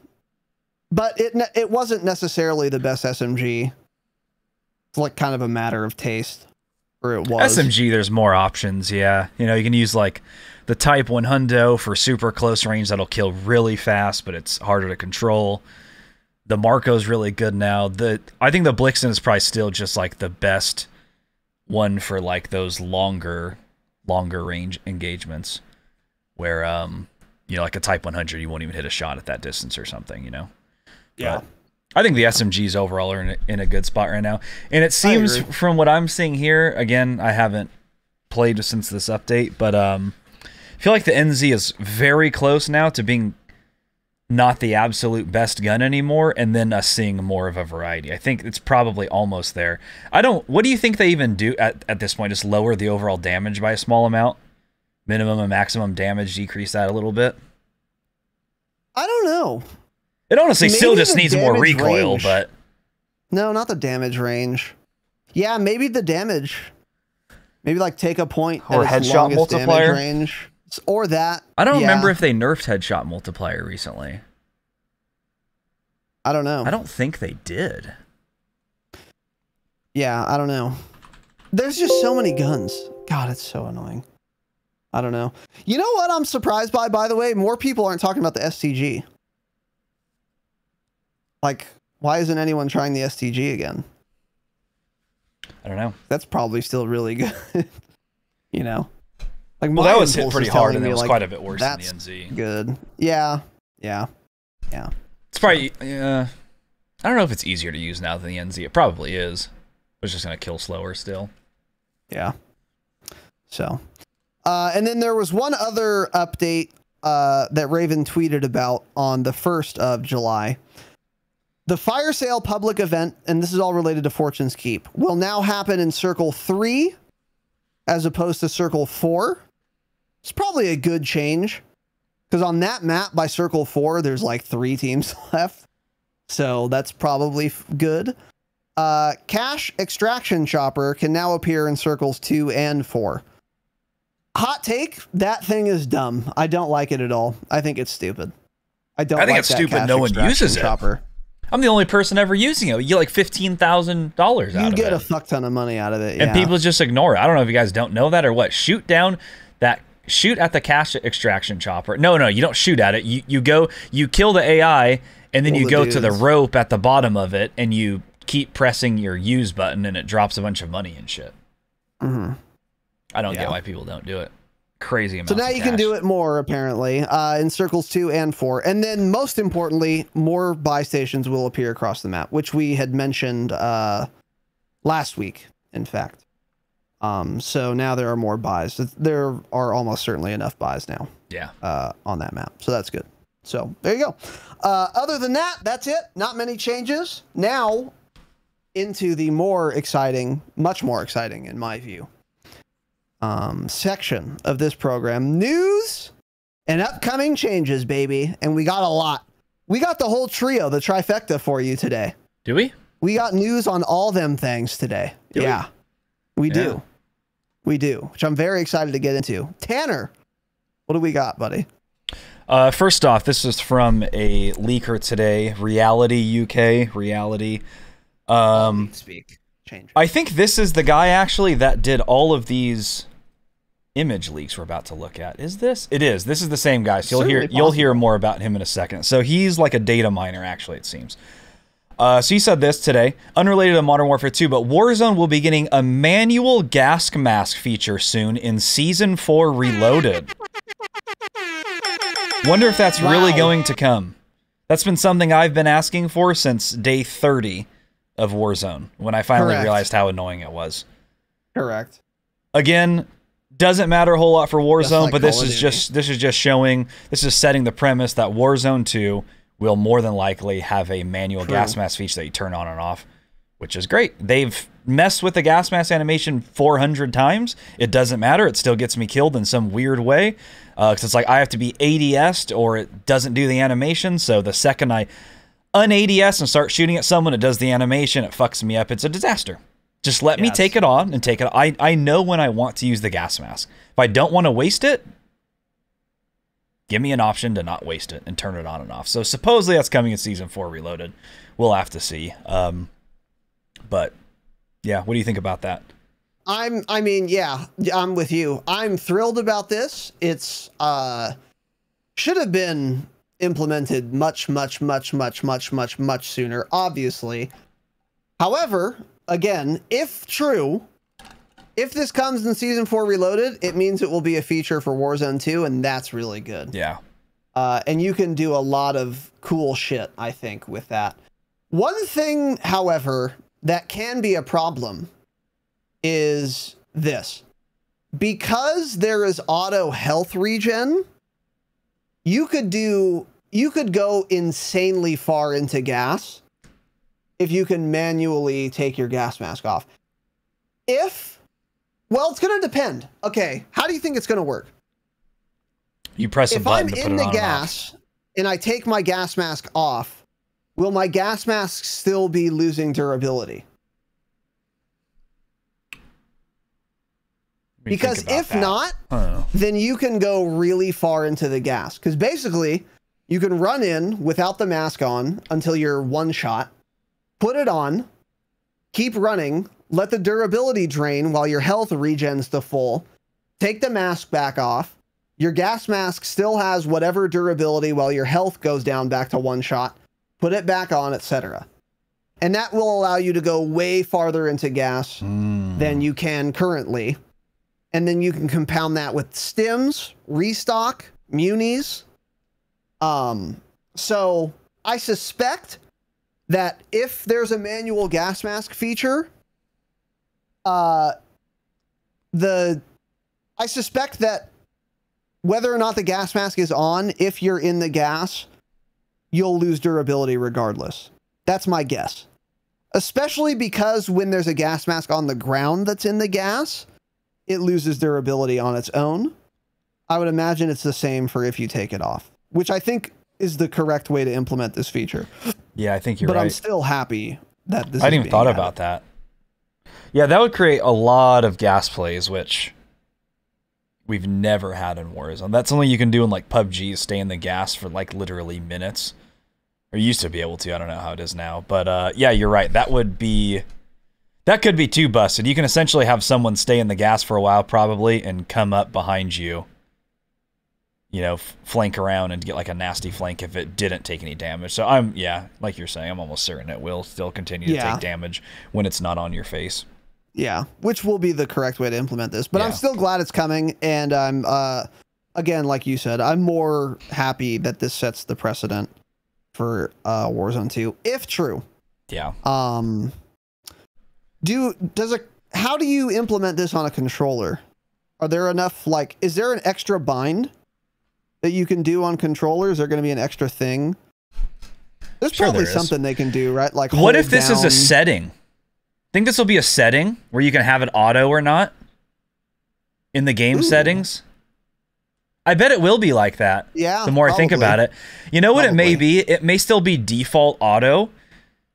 it wasn't necessarily the best SMG. It's like kind of a matter of taste, or it was. SMG, there's more options, yeah. You know, you can use like the Type 1 hundo for super close range that'll kill really fast, but it's harder to control. The Marco's really good now. I think the Blixen is probably still just like the best one for like those longer range engagements where like a Type 100, you won't even hit a shot at that distance or something, you know. Yeah. But I think the SMGs overall are in a good spot right now. And it seems from what I'm seeing here, again, I haven't played since this update, but I feel like the NZ is very close now to being not the absolute best gun anymore, and then us seeing more of a variety. I think it's probably almost there. What do you think they even do at this point? Just lower the overall damage by a small amount? Minimum and maximum damage, decrease that a little bit? I don't know. It honestly still just needs more recoil, but... No, not the damage range. Yeah, maybe the damage. Maybe like take a point or headshot multiplier range. Or that. I don't remember if they nerfed headshot multiplier recently. I don't know. I don't think they did. Yeah, I don't know. There's just so many guns. God, it's so annoying. I don't know. You know what I'm surprised by the way? More people aren't talking about the STG. Like, why isn't anyone trying the STG again? I don't know. That's probably still really good. You know? Like, well, that was hit pretty hard, and it was quite a bit worse than the NZ. Good. Yeah. It's probably, I don't know if it's easier to use now than the NZ. It probably is. But it's just going to kill slower still. Yeah. So. And then there was one other update that Raven tweeted about on the 1st of July. The fire sale public event, and this is all related to Fortune's Keep, will now happen in Circle 3 as opposed to Circle 4. It's probably a good change because on that map by Circle 4, there's like 3 teams left. So that's probably good. Cash Extraction Chopper can now appear in Circles 2 and 4. Hot take, that thing is dumb. I don't like it at all. I think it's stupid. I think it's stupid no one uses it. Chopper. I'm the only person ever using it. You get like $15,000 out of it. You get a fuck ton of money out of it, and people just ignore it. I don't know if you guys don't know that or what. Shoot down shoot at the cash extraction chopper. No, you don't shoot at it. You kill the AI, and then you go to the rope at the bottom of it, and you keep pressing your use button, and it drops a bunch of money and shit. Mm-hmm. I don't get why people don't do it. Crazy amount. So now you can do it more, apparently, in circles 2 and 4. And then, most importantly, more buy stations will appear across the map, which we had mentioned last week, in fact. So now there are more buys. There are almost certainly enough buys now. Yeah. On that map. So that's good. So there you go. Other than that, that's it. Not many changes. Now into the more exciting, much more exciting in my view, section of this program. News and upcoming changes, baby. And we got a lot. We got the whole trio, the trifecta for you today. Do we? We got news on all them things today. We do. We do, which I'm very excited to get into. Tanner, what do we got, buddy? First off, this is from a leaker today, Reality UK, Reality. Change. I think this is the guy, actually, that did all of these image leaks we're about to look at. Is this? It is. This is the same guy. So you'll hear more about him in a second. So he's like a data miner, actually, it seems. So he said this today, unrelated to Modern Warfare 2, but Warzone will be getting a manual gas mask feature soon in Season 4 Reloaded. Wonder if that's really going to come. That's been something I've been asking for since day 30 of Warzone, when I finally realized how annoying it was. Correct. Again, doesn't matter a whole lot for Warzone, but this is just showing, this is setting the premise that Warzone 2 will more than likely have a manual gas mask feature that you turn on and off, which is great. They've messed with the gas mask animation 400 times. It doesn't matter. It still gets me killed in some weird way. Because it's like I have to be ADS'd or it doesn't do the animation. So the second I un-ADS and start shooting at someone, it does the animation. It fucks me up. It's a disaster. Just let me take it on and take it. I know when I want to use the gas mask. If I don't want to waste it, give me an option to not waste it and turn it on and off. So supposedly that's coming in Season 4 Reloaded. We'll have to see. But yeah, what do you think about that? I mean, yeah, I'm with you. I'm thrilled about this. It's should have been implemented much sooner, obviously. However, again, if true, if this comes in Season 4 Reloaded, it means it will be a feature for Warzone 2, and that's really good. Yeah. And you can do a lot of cool shit, I think, with that. One thing, however, that can be a problem is this. Because there is auto health regen, you could go insanely far into gas if you can manually take your gas mask off. Well, it's going to depend. Okay, how do you think it's going to work? You press a button to put it on. If I'm in the gas and I take my gas mask off, will my gas mask still be losing durability? Because if not, then you can go really far into the gas. Because basically, you can run in without the mask on until you're one shot, put it on, keep running, let the durability drain while your health regens to full, take the mask back off, your gas mask still has whatever durability while your health goes down back to one shot, put it back on, etc. And that will allow you to go way farther into gas than you can currently. And then you can compound that with stims, restock, munis. So I suspect that if there's a manual gas mask feature, I suspect that whether or not the gas mask is on, if you're in the gas, you'll lose durability regardless. That's my guess. Especially because when there's a gas mask on the ground that's in the gas, it loses durability on its own. I would imagine it's the same for if you take it off, which I think is the correct way to implement this feature. Yeah, I think you're right. But I'm still happy that this I hadn't even thought about that. Yeah, that would create a lot of gas plays, which we've never had in Warzone. That's something you can do in like PUBG, stay in the gas for like literally minutes. Or you used to be able to. I don't know how it is now. But yeah, you're right. That could be too busted. You can essentially have someone stay in the gas for a while probably and come up behind you you know, flank around and get like a nasty flank if it didn't take any damage. So I'm, yeah, like you're saying, I'm almost certain it will still continue to take damage when it's not on your face. Yeah, which will be the correct way to implement this. But I'm still glad it's coming, and I'm, again, like you said, I'm more happy that this sets the precedent for Warzone 2, if true. Yeah. How do you implement this on a controller? Are there enough, like, is there an extra bind that you can do on controllers? Is there going to be an extra thing? There's probably something they can do, right? Like, what if this is a setting? Think this will be a setting where you can have it auto or not in the game settings? I bet it will be like that. Yeah. The more I think about it, you know what it may be? It may still be default auto,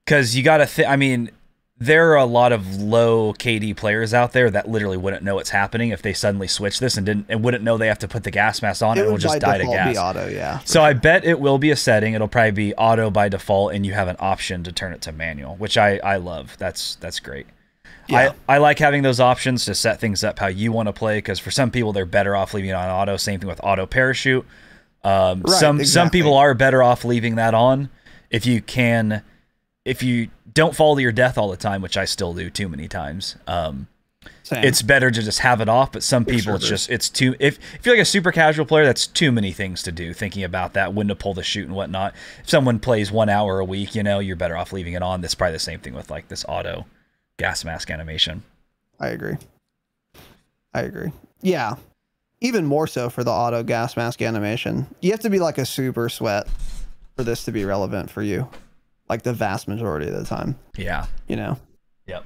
because you got to I mean, there are a lot of low KD players out there that literally wouldn't know what's happening if they suddenly switch this and wouldn't know they have to put the gas mask on and it will just die to gas. Be auto, yeah. So I bet it will be a setting. It'll probably be auto by default, and you have an option to turn it to manual, which I love. That's great. Yeah. I like having those options to set things up how you want to play, because for some people they're better off leaving it on auto. Same thing with auto parachute. Some people are better off leaving that on if you don't fall to your death all the time, which I still do too many times. It's better to just have it off, but some people it's too, if you're like a super casual player, that's too many things to do, thinking about that, when to pull the shoot and whatnot. If someone plays 1 hour a week, you know, you're better off leaving it on. That's probably the same thing with like this auto gas mask animation. I agree. Yeah. Even more so for the auto gas mask animation. You have to be like a super sweat for this to be relevant for you. Like the vast majority of the time. Yeah. You know? Yep.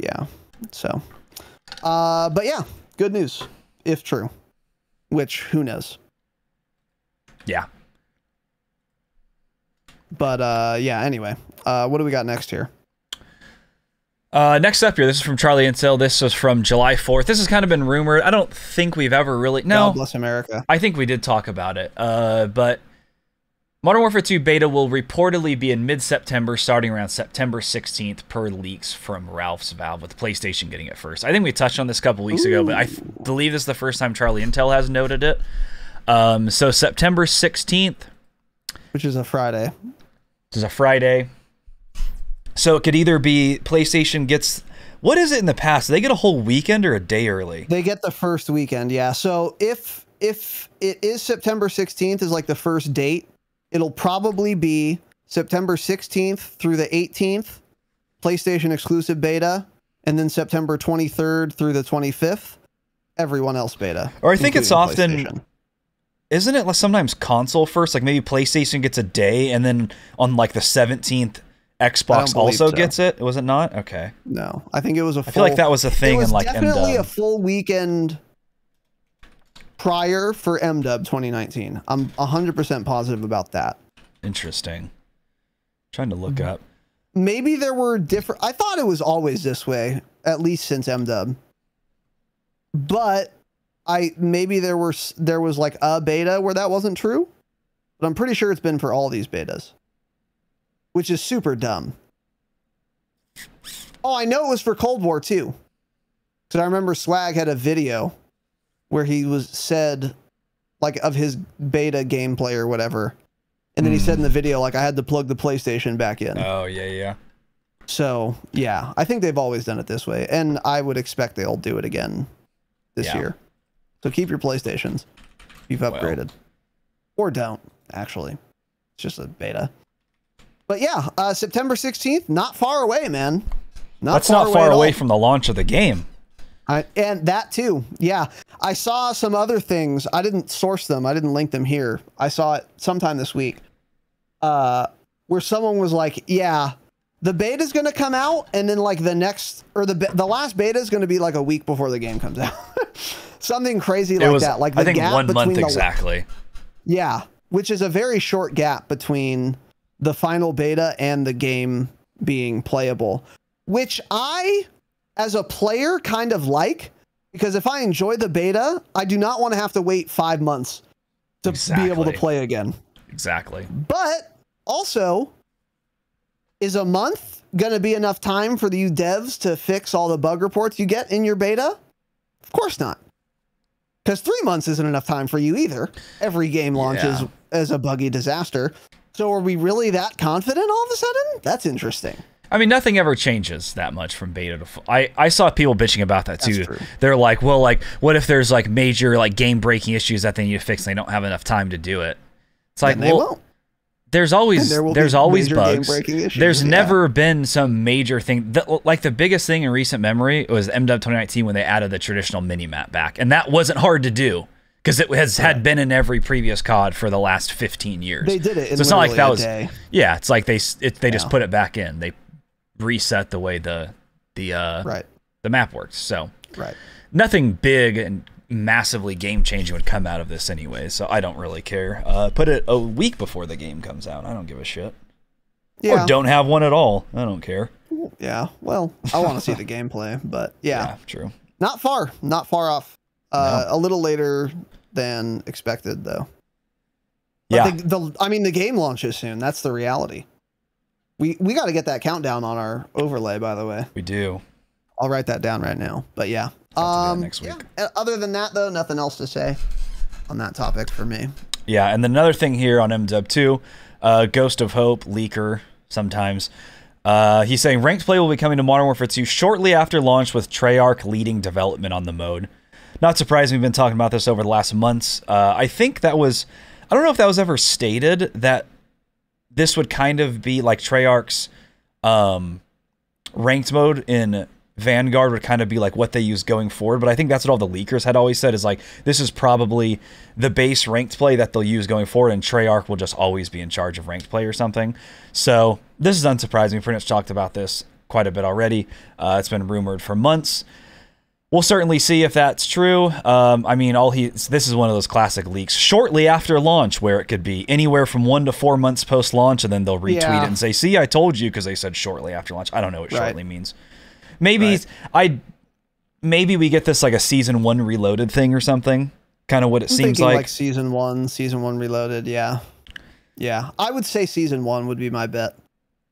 Yeah. So, but yeah, good news, if true, which who knows? Yeah. But, yeah, anyway, what do we got next here? Next up here, this is from Charlie Intel. This was from July 4th. This has kind of been rumored. I don't think we've ever really... No. God bless America. I think we did talk about it. But Modern Warfare 2 beta will reportedly be in mid-September, starting around September 16th, per leaks from Ralph's Valve, with PlayStation getting it first. I think we touched on this a couple weeks ago, but I believe this is the first time Charlie Intel has noted it. So September 16th. Which is a Friday. This is a Friday. So it could either be PlayStation gets... What is it in the past? Do they get a whole weekend or a day early? They get the first weekend, yeah. So if it is September 16th is like the first date, it'll probably be September 16th through the 18th, PlayStation exclusive beta, and then September 23rd through the 25th, everyone else beta. Or I think it's often... Isn't it sometimes console first? Like maybe PlayStation gets a day, and then on like the 17th... Xbox also gets it? Was it not? Okay. No, I think it was a full... I feel like that was a thing in like MW. Definitely a full weekend prior for MW 2019. I'm 100% positive about that. Interesting. Trying to look up. Maybe there were different... I thought it was always this way, at least since MW. But maybe there was like a beta where that wasn't true. But I'm pretty sure it's been for all these betas. Which is super dumb. Oh, I know it was for Cold War too. Because I remember Swag had a video where he said, like, of his beta gameplay or whatever. And then he said in the video, like, I had to plug the PlayStation back in. Oh, yeah. So, yeah, I think they've always done it this way. And I would expect they'll do it again this year. So keep your PlayStations. You've upgraded. Or don't, actually. It's just a beta. But yeah, September 16th, not far away, man. That's not far away from the launch of the game. And that too. Yeah. I saw some other things. I didn't source them. I didn't link them here. I saw it sometime this week where someone was like, yeah, the beta is going to come out. And then like the next, or the last beta is going to be like a week before the game comes out. Something crazy like that. Like I think 1 month exactly. Yeah. Which is a very short gap between the final beta and the game being playable, which I, as a player, kind of like, because if I enjoy the beta, I do not want to have to wait 5 months to be able to play again. Exactly. But also, is a month going to be enough time for you devs to fix all the bug reports you get in your beta? Of course not. Because 3 months isn't enough time for you either. Every game launches as a buggy disaster. So are we really that confident all of a sudden? That's interesting. I mean, nothing ever changes that much from beta to full. I saw people bitching about that too. They're like, well, like, what if there's like major like game breaking issues that they need to fix and they don't have enough time to do it? It's like, well, there's always bugs. There's never been some major thing. Like the biggest thing in recent memory was MW 2019 when they added the traditional mini map back, and that wasn't hard to do because it had been in every previous COD for the last 15 years. They did it. In so it's not like that was. Day. Yeah, it's like they just put it back in. They reset the way the map works. So nothing big and massively game changing would come out of this anyway, so I don't really care. Put it a week before the game comes out. I don't give a shit. Or don't have one at all. I don't care. Yeah, well, I want to see the gameplay, but yeah, true. Not far off. No. A little later than expected though. But I mean the game launches soon. That's the reality. We got to get that countdown on our overlay, by the way. We do. I'll write that down right now. But yeah. Next week. Other than that, though, nothing else to say on that topic for me. Yeah, and then another thing here on MW2, Ghost of Hope, leaker sometimes. He's saying ranked play will be coming to Modern Warfare 2 shortly after launch with Treyarch leading development on the mode. Not surprising, we've been talking about this over the last months. I think that was... I don't know if that was ever stated that this would kind of be like Treyarch's ranked mode in Vanguard would kind of be like what they use going forward, but I think that's what all the leakers had always said is like this is probably the base ranked play that they'll use going forward, and Treyarch will just always be in charge of ranked play or something. So this is unsurprising. We pretty much talked about this quite a bit already. It's been rumored for months. We'll certainly see if that's true. I mean, this is one of those classic leaks shortly after launch where it could be anywhere from 1 to 4 months post-launch, and then they'll retweet it and say, see, I told you, because they said shortly after launch. I don't know what shortly means. Maybe maybe we get this like a season 1 reloaded thing or something. Kind of what it seems like season 1 reloaded. Yeah. I would say season 1 would be my bet.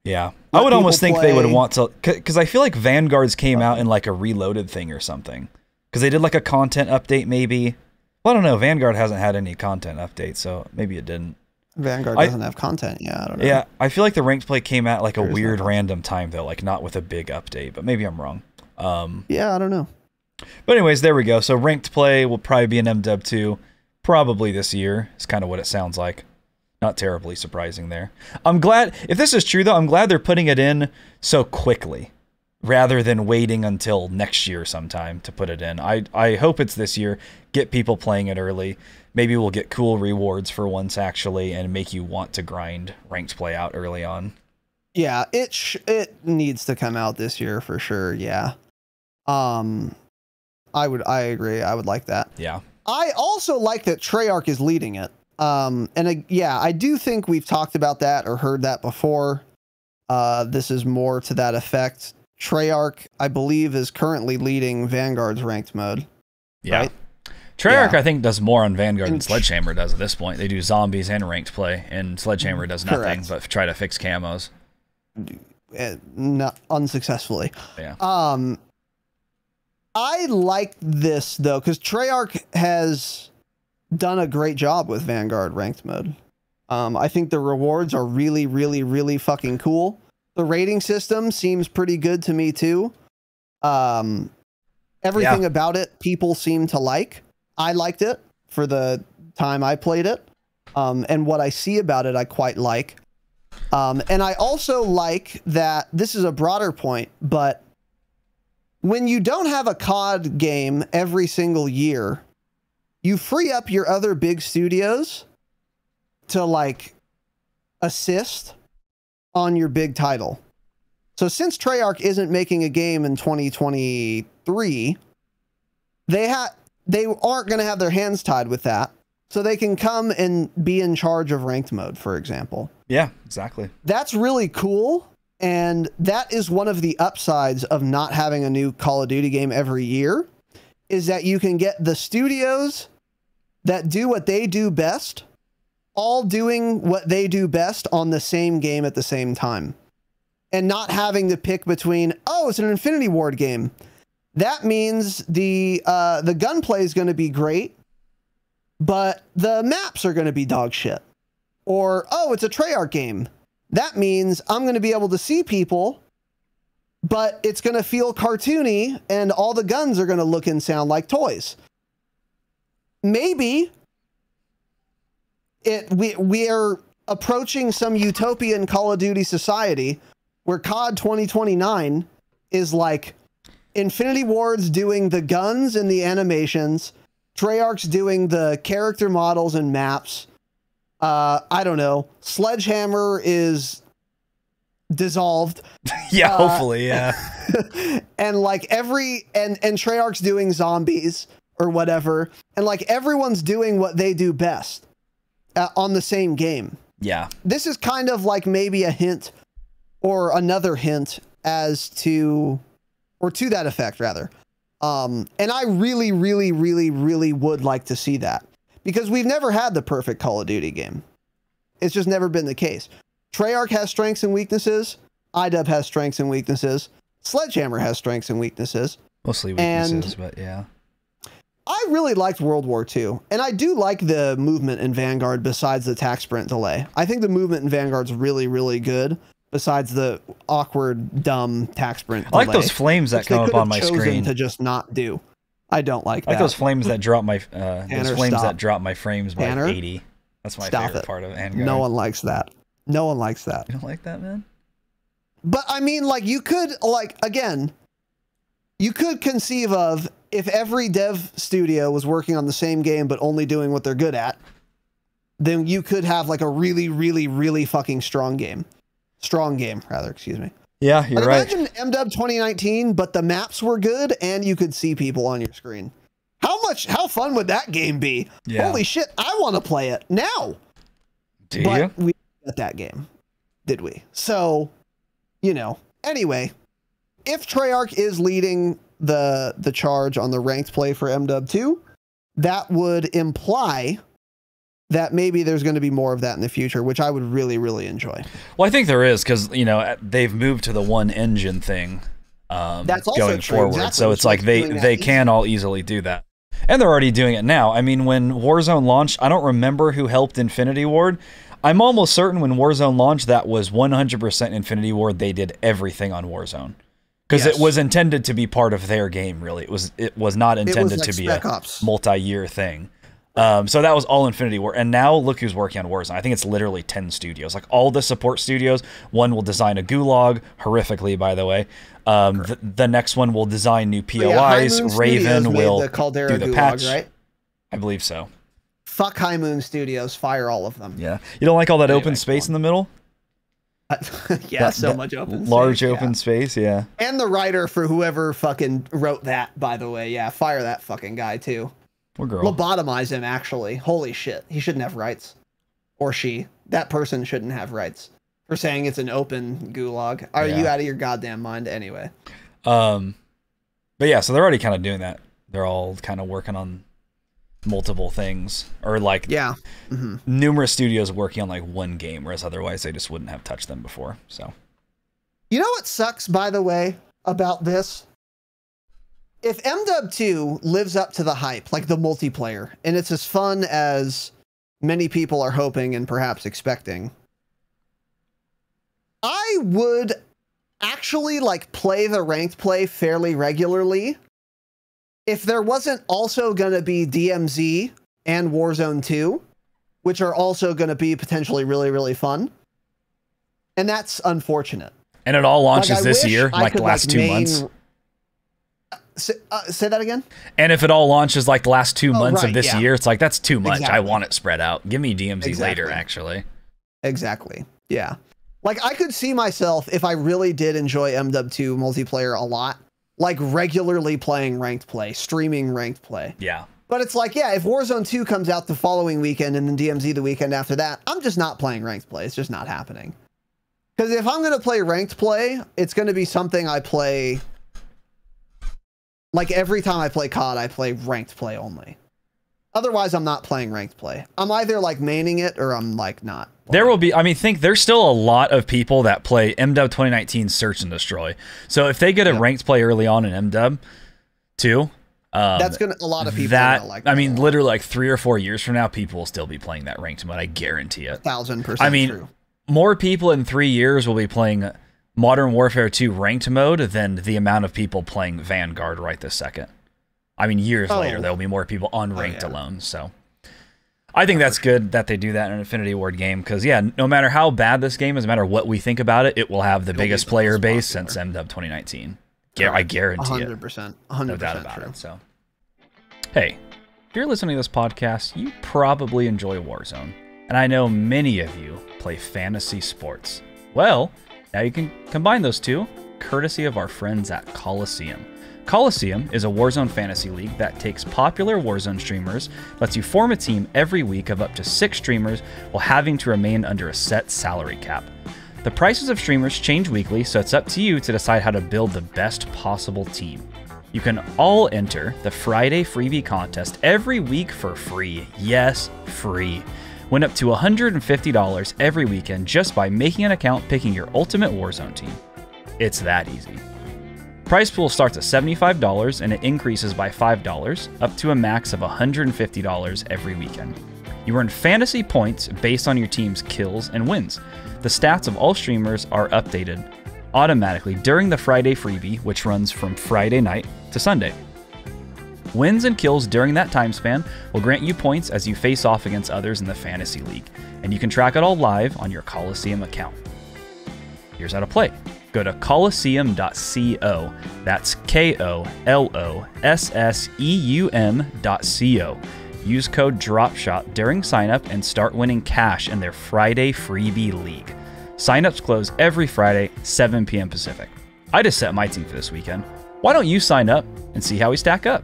Yeah. I would almost think they would want to, because I feel like Vanguard's came out in like a reloaded thing or something. Because they did like a content update maybe. Well, I don't know. Vanguard hasn't had any content updates, so maybe it didn't. Vanguard doesn't have content. Yeah, I don't know. Yeah, I feel like the ranked play came out like a weird random time though, like not with a big update, but maybe I'm wrong. Yeah, I don't know. But anyways, there we go. So ranked play will probably be an MW2 probably this year. It's kind of what it sounds like. Not terribly surprising there. I'm glad, if this is true though, I'm glad they're putting it in so quickly rather than waiting until next year sometime to put it in. I hope it's this year. Get people playing it early. Maybe we'll get cool rewards for once actually and make you want to grind ranked play out early on. Yeah, it needs to come out this year for sure. Yeah. I agree. I would like that. Yeah. I also like that Treyarch is leading it. I do think we've talked about that or heard that before. This is more to that effect. Treyarch, I believe, is currently leading Vanguard's ranked mode. Yeah. Right? Treyarch, I think, does more on Vanguard than Sledgehammer does at this point. They do zombies and ranked play, and Sledgehammer does nothing but try to fix camos. Not unsuccessfully. Yeah. I like this, though, because Treyarch has done a great job with Vanguard ranked mode. I think the rewards are really, really, really fucking cool. The rating system seems pretty good to me, too. Everything about it, people seem to like. I liked it for the time I played it. And what I see about it, I quite like. And I also like that this is a broader point, but when you don't have a COD game every single year, you free up your other big studios to like assist on your big title. So since Treyarch isn't making a game in 2023, they aren't going to have their hands tied with that. So they can come and be in charge of ranked mode, for example. Yeah, exactly. That's really cool. And that is one of the upsides of not having a new Call of Duty game every year, is that you can get the studios that do what they do best, all doing what they do best on the same game at the same time. And not having to pick between, oh, it's an Infinity Ward game. That means the gunplay is going to be great, but the maps are going to be dog shit. Or, oh, it's a Treyarch game. That means I'm going to be able to see people, but it's going to feel cartoony and all the guns are going to look and sound like toys. Maybe we are approaching some utopian Call of Duty society where COD 2029 is like Infinity Ward's doing the guns and the animations, Treyarch's doing the character models and maps. I don't know. Sledgehammer is dissolved. Yeah, hopefully, yeah. And like and Treyarch's doing zombies or whatever, and like everyone's doing what they do best on the same game. Yeah. This is kind of like maybe a hint or another hint as to, or to that effect rather. And I really, really, really, really would like to see that, because we've never had the perfect Call of Duty game. It's just never been the case. Treyarch has strengths and weaknesses. IDub has strengths and weaknesses. Sledgehammer has strengths and weaknesses. Mostly weaknesses, but yeah. I really liked World War II, and I do like the movement in Vanguard besides the attack sprint delay. I think the movement in Vanguard's really, really good besides the awkward, dumb attack sprint delay. I like those flames that come up on my screen. To just not do. I don't like that. I like those flames that drop my that drop my frames by 80. That's my favorite part of Vanguard. No one likes that. No one likes that. You don't like that, man? But I mean, like, you could, like, again, you could conceive of if every dev studio was working on the same game but only doing what they're good at, then you could have like a really, really, really fucking strong game. Strong game, rather, excuse me. Yeah, you're right. Imagine MW 2019, but the maps were good and you could see people on your screen. How fun would that game be? Yeah. Holy shit, I want to play it now. Do you? But we didn't get that game, did we? So, you know, anyway, if Treyarch is leading the charge on the ranked play for MW2, that would imply that maybe there's going to be more of that in the future, which I would really, really enjoy. Well, I think there is, because, you know, they've moved to the one engine thing that's also going true. forward. Exactly. So it's like they can all easily do that. And they're already doing it now. I mean, when Warzone launched, I don't remember who helped Infinity Ward. I'm almost certain when Warzone launched, that was 100% Infinity Ward. They did everything on Warzone. Because it was intended to be part of their game, really. It was not intended to be a multi-year thing. So that was all Infinity Ward. And now look who's working on Warzone. I think it's literally 10 studios. Like all the support studios, one will design a gulag, horrifically, by the way. The next one will design new POIs. Raven will do the patch. Right? I believe so. Fuck High Moon Studios. Fire all of them. Yeah. You don't like all that open space in the middle? Yeah, so much open space. Large open space, yeah. And the writer for whoever fucking wrote that, by the way. Yeah, fire that fucking guy, too. Or girl. Lobotomize him, actually. Holy shit. He shouldn't have rights. Or she. That person shouldn't have rights. For saying it's an open gulag. Are you out of your goddamn mind anyway? But yeah, so they're already kind of doing that. They're all kind of working on multiple things, or like numerous studios working on like one game, whereas otherwise they just wouldn't have touched them before. So, you know what sucks, by the way, about this? If MW2 lives up to the hype, like the multiplayer, and it's as fun as many people are hoping and perhaps expecting, I would actually like play the ranked play fairly regularly if there wasn't also going to be DMZ and Warzone 2, which are also going to be potentially really, really fun. And that's unfortunate. And it all launches this year, like the last 2 months. Say that again? And if it all launches like the last 2 months of this year, it's like, that's too much. Exactly. I want it spread out. Give me DMZ later, actually. Exactly. Yeah. Like, I could see myself, if I really did enjoy MW2 multiplayer a lot, like regularly playing ranked play, streaming ranked play. Yeah. But it's like, yeah, if Warzone 2 comes out the following weekend and then DMZ the weekend after that, I'm just not playing ranked play. It's just not happening. Because if I'm going to play ranked play, it's going to be something I play. Like every time I play COD, I play ranked play only. Otherwise, I'm not playing ranked play. I'm either like maining it or I'm like not. There will be, I mean, there's still a lot of people that play MW 2019 Search and Destroy. So if they get a ranked play early on in MW 2, That's gonna a lot of people are gonna like that. I mean, literally like 3 or 4 years from now, people will still be playing that ranked mode. I guarantee it. 1000% I mean, true. More people in 3 years will be playing Modern Warfare 2 ranked mode than the amount of people playing Vanguard right this second. I mean, years later, there'll be more people on ranked alone. So I think that's good that they do that in an Infinity Ward game because, yeah, no matter how bad this game is, no matter what we think about it, it will have the biggest player base since MW 2019. I guarantee 100%, 100%. No doubt about it. So, hey, if you're listening to this podcast, you probably enjoy Warzone. And I know many of you play fantasy sports. Well, now you can combine those two, courtesy of our friends at Kolosseum. Kolosseum is a Warzone fantasy league that takes popular Warzone streamers, lets you form a team every week of up to 6 streamers while having to remain under a set salary cap. The prices of streamers change weekly, so it's up to you to decide how to build the best possible team. You can all enter the Friday freebie contest every week for free. Yes, free. Win up to $150 every weekend just by making an account picking your ultimate Warzone team. It's that easy. Prize pool starts at $75 and it increases by $5 up to a max of $150 every weekend. You earn fantasy points based on your team's kills and wins. The stats of all streamers are updated automatically during the Friday freebie, which runs from Friday night to Sunday. Wins and kills during that time span will grant you points as you face off against others in the fantasy league, and you can track it all live on your Kolosseum account. Here's how to play. Go to kolosseum.co. That's KOLOSSEUM.co. Use code DROPSHOT during signup and start winning cash in their Friday freebie league. Signups close every Friday, 7 p.m. Pacific. I just set my team for this weekend. Why don't you sign up and see how we stack up?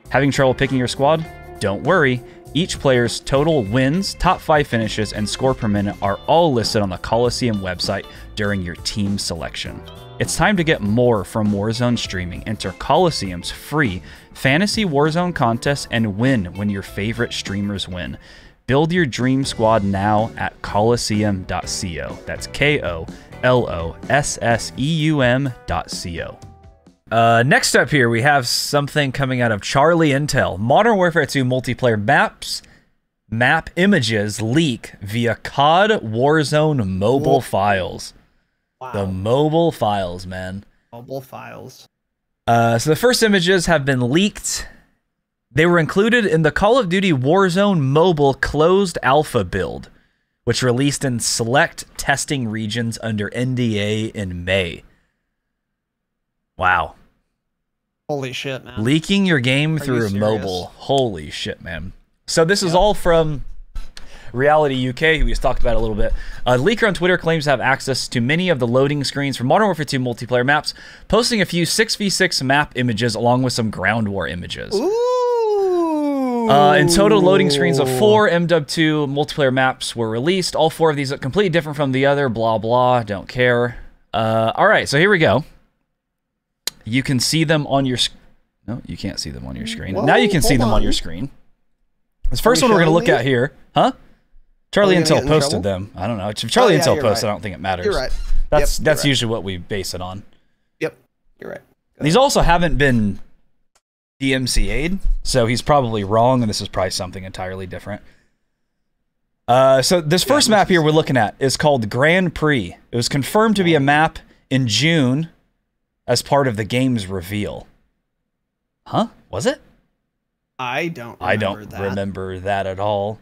Having trouble picking your squad? Don't worry. Each player's total wins, top 5 finishes, and score per minute are all listed on the Kolosseum website during your team selection. It's time to get more from Warzone streaming. Enter Kolosseum's free Fantasy Warzone contest and win when your favorite streamers win. Build your dream squad now at kolosseum.co. That's KOLOSSEUM.co. Next up here, we have something coming out of Charlie Intel. Modern Warfare 2 multiplayer map images leak via COD Warzone mobile files. Wow. The mobile files, man. Mobile files. So the first images have been leaked. They were included in the Call of Duty Warzone mobile closed alpha build, which released in select testing regions under NDA in May. Wow. Holy shit, man. Leaking your game through mobile. Holy shit, man. So this is all from Reality UK, who we just talked about a little bit. A leaker on Twitter claims to have access to many of the loading screens for Modern Warfare 2 multiplayer maps, posting a few 6v6 map images along with some ground war images. Ooh. In total, loading screens of 4 MW2 multiplayer maps were released. All 4 of these are completely different from the other. Blah, blah. Don't care. All right, so here we go. You can see them on your... No, you can't see them on your screen. Whoa, now you can see them on your screen. This first one we're going to look at here. Huh? Charlie Intel posted them. I don't know. If Charlie Intel posted, I don't think it matters. You're right. That's usually what we base it on. Yep. You're right. These also haven't been DMCA'd, so he's probably wrong, and this is probably something entirely different. So this first map here we're looking at is called Grand Prix. It was confirmed to be a map in June as part of the game's reveal. Huh? Was it? I don't remember that at all.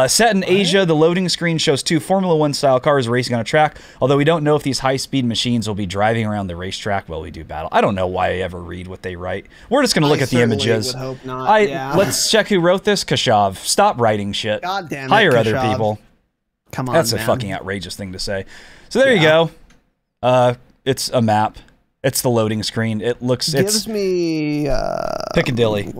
Set in Asia, the loading screen shows 2 Formula 1 style cars racing on a track, although we don't know if these high-speed machines will be driving around the racetrack while we do battle. I don't know why I ever read what they write. We're just going to look at the images. Would hope not. Let's check who wrote this. Kashav. Stop writing shit. God damn it, Hire Kashav. other people. Come on, That's man. a fucking outrageous thing to say. So there you go. It's a map. It's the loading screen. It looks... Gives me... Piccadilly.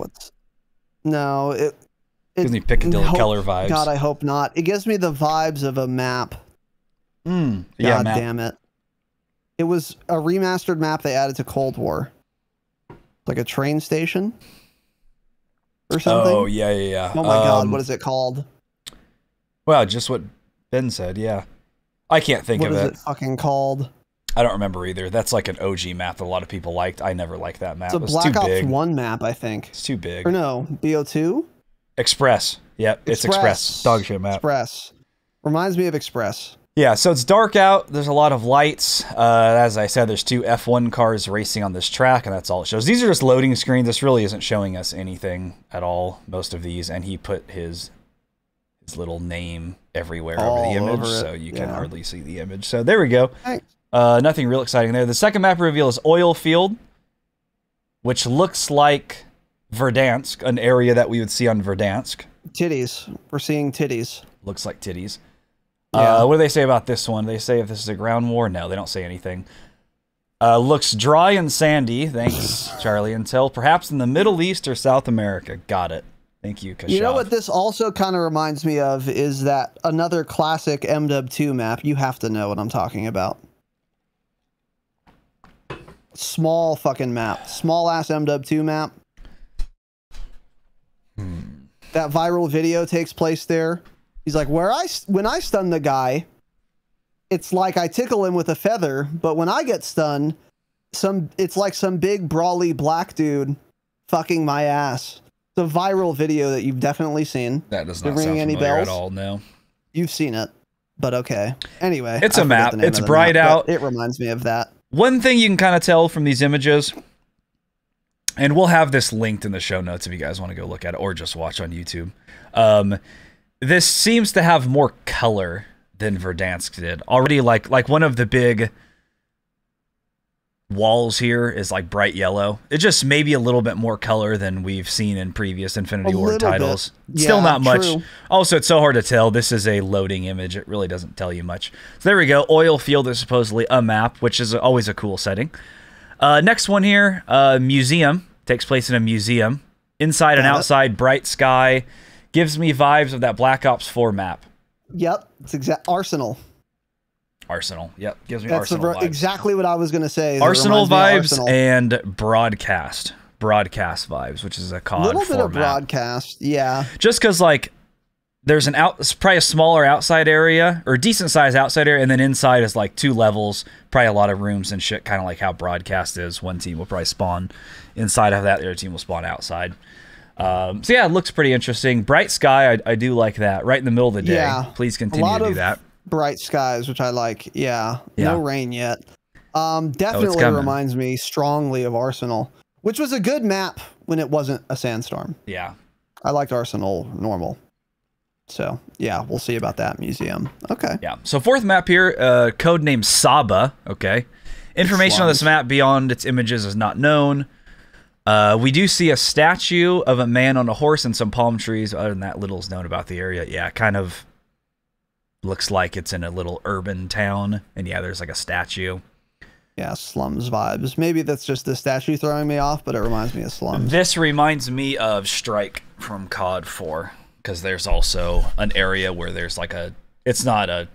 It gives me Piccadilly color vibes. God, I hope not. It gives me the vibes of a map. God damn it. It was a remastered map they added to Cold War. Like a train station? Or something? Oh, yeah. Oh my god, what is it called? Well, just what Ben said, yeah. I can't think of it. What is it fucking called? I don't remember either. That's like an OG map that a lot of people liked. I never liked that map. It's a Black Ops 1 map, I think. It's too big. Or no, BO2? Express. Yep, it's Express. Dog shit map. Express. Reminds me of Express. Yeah, so it's dark out. There's a lot of lights. As I said, there's 2 F1 cars racing on this track, and that's all it shows. These are just loading screens. This really isn't showing us anything at all, most of these. And he put his little name everywhere over the image, so you can hardly see the image. So there we go. Thanks. Nothing real exciting there. The second map reveal is Oil Field, which looks like Verdansk, an area that we would see on Verdansk. Titties. We're seeing titties. Looks like titties. Yeah. What do they say about this one? They say if this is a ground war? No, they don't say anything. Looks dry and sandy. Thanks, Charlie. Until perhaps in the Middle East or South America. Got it. Thank you, Kashav. You know what this also kind of reminds me of is that another classic MW2 map. You have to know what I'm talking about. Small fucking map. Small ass MW2 map. That viral video takes place there. He's like, when I stun the guy, it's like I tickle him with a feather, but when I get stunned, it's like some big brawly black dude fucking my ass. It's a viral video that you've definitely seen. That does not sound familiar at all, no. You've seen it, but okay. Anyway. It's a map. It's bright out. It reminds me of that. One thing you can kind of tell from these images, and we'll have this linked in the show notes if you guys want to go look at it or just watch on YouTube. This seems to have more color than Verdansk did. Already, like one of the big walls here is like bright yellow. It just maybe a little bit more color than we've seen in previous Infinity Ward titles. Yeah, still not much. True. Also, it's so hard to tell. This is a loading image. It really doesn't tell you much. So there we go. Oil Field is supposedly a map, which is always a cool setting. Next one here, museum. Takes place in a museum. Inside and outside, bright sky. Gives me vibes of that Black Ops 4 map. Yep, it's Arsenal. Arsenal, yep, gives me Arsenal vibes. Exactly what I was going to say. Arsenal vibes and broadcast vibes, which is a COD 4 map. A little bit of broadcast, yeah. Just because, like, there's probably a smaller outside area, or decent sized outside area, and then inside is like 2 levels, probably a lot of rooms and shit, kind of like how broadcast is. One team will probably spawn inside of that, the other team will spawn outside. So yeah, it looks pretty interesting. Bright sky, I do like that. Right in the middle of the day. Yeah, please continue to do that. Bright skies, which I like. Yeah. No rain yet. Definitely reminds me strongly of Arsenal, which was a good map when it wasn't a sandstorm. Yeah. I liked Arsenal normal. So yeah, we'll see about that museum. Okay. Yeah. So fourth map here, codename Saba. Okay. Information on this map beyond its images is not known. We do see a statue of a man on a horse and some palm trees. Other than that, little is known about the area. Yeah, kind of looks like it's in a little urban town. And yeah, there's like a statue. Yeah, slums vibes. Maybe that's just the statue throwing me off, but it reminds me of slums. This reminds me of Strike from COD 4. Because there's also an area where there's like it's not a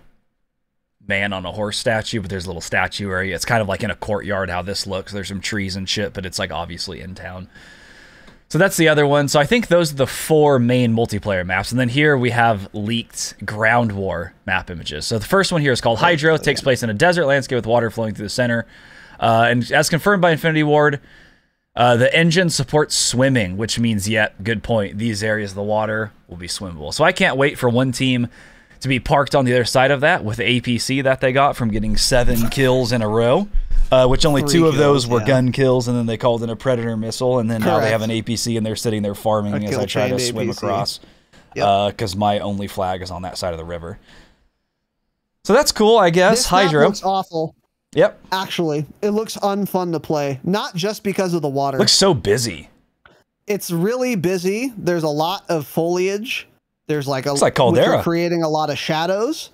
man on a horse statue, but there's a little statue area. It's kind of like in a courtyard how this looks. There's some trees and shit, but it's like obviously in town. So that's the other one. So I think those are the 4 main multiplayer maps. And then here we have leaked ground war map images. So the first one here is called Hydro. It takes place in a desert landscape with water flowing through the center. And as confirmed by Infinity Ward, the engine supports swimming, which means, good point, these areas of the water will be swimmable. So I can't wait for one team to be parked on the other side of that with the APC that they got from getting 7 kills in a row, which only 2 of those were gun kills, and then they called in a Predator missile, and then now they have an APC, and they're sitting there farming as I try to swim across, because my only flag is on that side of the river. So that's cool, I guess. This Hydro. Map looks awful. Yep. Actually, it looks unfun to play. Not just because of the water. Looks so busy. It's really busy. There's a lot of foliage. There's like it's like Caldera, creating a lot of shadows.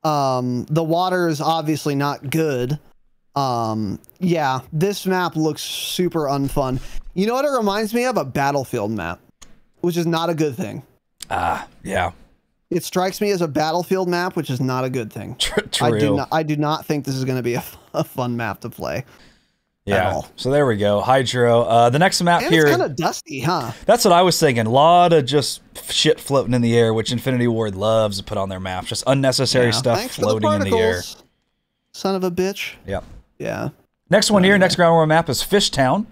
The water is obviously not good. Yeah, this map looks super unfun. You know what it reminds me of? A Battlefield map, which is not a good thing. Yeah. It strikes me as a Battlefield map, which is not a good thing. True. I do not think this is going to be a fun map to play. Yeah. So there we go. Hydro. The next map here. It's kind of dusty, huh? That's what I was thinking. A lot of just shit floating in the air, which Infinity Ward loves to put on their maps. Just unnecessary stuff floating in the air. son of a bitch. Yep. Yeah. Next one here, next ground war map is Fishtown.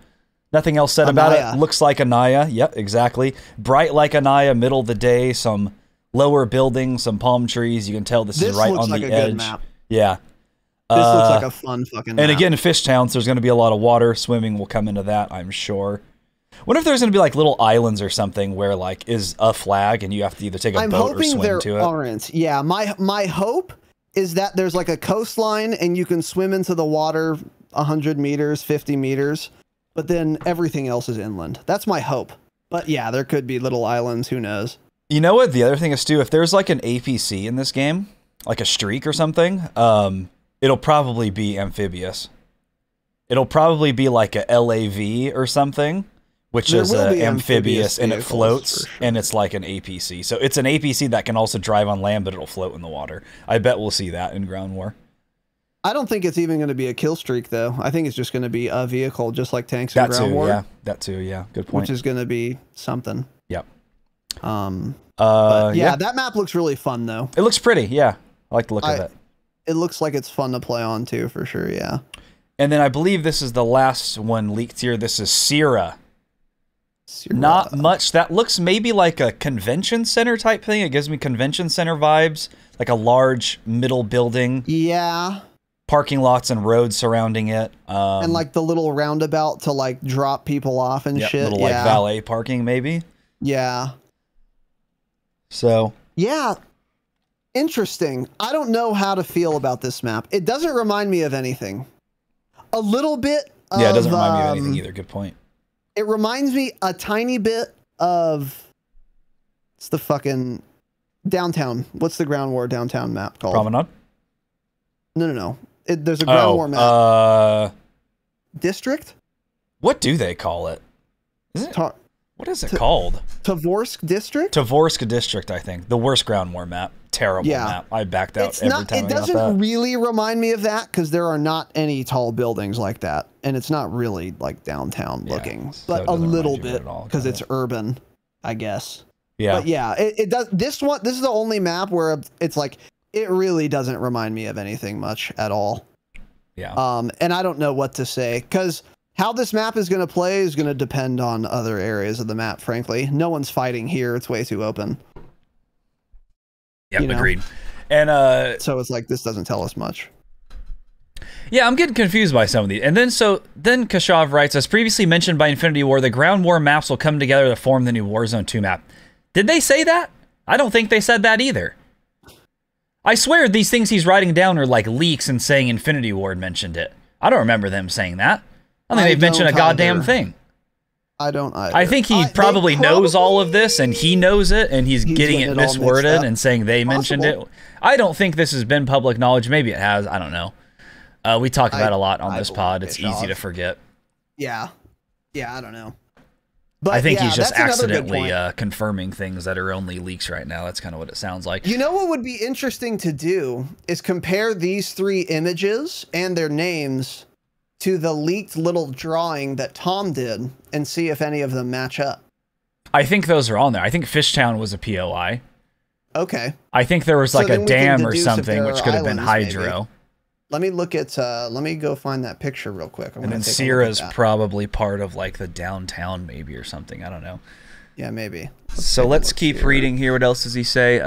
Nothing else said about it. Looks like Anaya. Yep, exactly. Bright like Anaya, middle of the day, some lower buildings, some palm trees. You can tell this is right on the edge. This looks like a good map. Yeah. This looks like a fun fucking map. And again, Fishtown, so there's going to be a lot of water. Swimming will come into that, I'm sure. What if there's going to be like little islands or something where like is a flag and you have to either take a boat or swim to it? I'm hoping there aren't. Yeah, my hope is that there's like a coastline and you can swim into the water 100 meters, 50 meters, but then everything else is inland. That's my hope. But yeah, there could be little islands. Who knows? You know what? The other thing is, Stu, if there's like an APC in this game, like a streak or something, it'll probably be amphibious. It'll probably be like a LAV or something, which is amphibious and it floats, and it's like an APC. So it's an APC that can also drive on land, but it'll float in the water. I bet we'll see that in Ground War. I don't think it's even going to be a kill streak, though. I think it's just going to be a vehicle, just like tanks in Ground War. Yeah, that too, yeah. Good point. Which is going to be something. Yep. Yeah, that map looks really fun, though. It looks pretty, yeah. I like the look of it. It looks like it's fun to play on, too, for sure, yeah. And then I believe this is the last one leaked here. This is Sierra. Not much. That looks maybe like a convention center type thing. It gives me convention center vibes, like a large middle building. Yeah. Parking lots and roads surrounding it. And like the little roundabout to like drop people off and shit. Little like valet parking maybe. Yeah. So. Yeah. Interesting. I don't know how to feel about this map. It doesn't remind me of anything. A little bit of, yeah, it doesn't remind me of anything either. Good point. It reminds me a tiny bit of... It's the fucking... Downtown. What's the Ground War downtown map called? Promenade? No. There's a Ground War map. District? What do they call it? What is it called? Tovorsk District? Tovorsk District, I think. The worst Ground War map. Terrible map. I backed out every time I got that. It doesn't really remind me of that because there are not any tall buildings like that. And it's not really like downtown looking. But a little bit because it's urban, I guess. Yeah. But yeah, it does. This is the only map where it's like, it really doesn't remind me of anything much at all. Yeah. And I don't know what to say because how this map is going to play is going to depend on other areas of the map, frankly. No one's fighting here. It's way too open. Yeah, agreed. And so it's like, this doesn't tell us much. Yeah, I'm getting confused by some of these. And then Kashav writes, as previously mentioned by Infinity War, the Ground War maps will come together to form the new Warzone 2 map. Did they say that? I don't think they said that either. I swear these things he's writing down are like leaks and saying Infinity Ward mentioned it. I don't remember them saying that. I don't think they've mentioned a goddamn thing. I don't either. I think he probably knows all of this and he knows it and he's getting it misworded and saying they mentioned it. I don't think this has been public knowledge. Maybe it has. I don't know. We talk about it a lot on this pod. It's easy to forget. Yeah. Yeah, I don't know. But I think he's just accidentally confirming things that are only leaks right now. That's kind of what it sounds like. You know what would be interesting to do is compare these 3 images and their names to the leaked little drawing that Tom did and see if any of them match up. I think those are on there. I think Fishtown was a POI. Okay. I think there was like a dam or something, which could have been hydro. Maybe. Let me look at, let me go find that picture real quick. And then Sierra's probably part of like the downtown maybe or something. I don't know. Yeah, maybe. Let's keep reading here. What else does he say?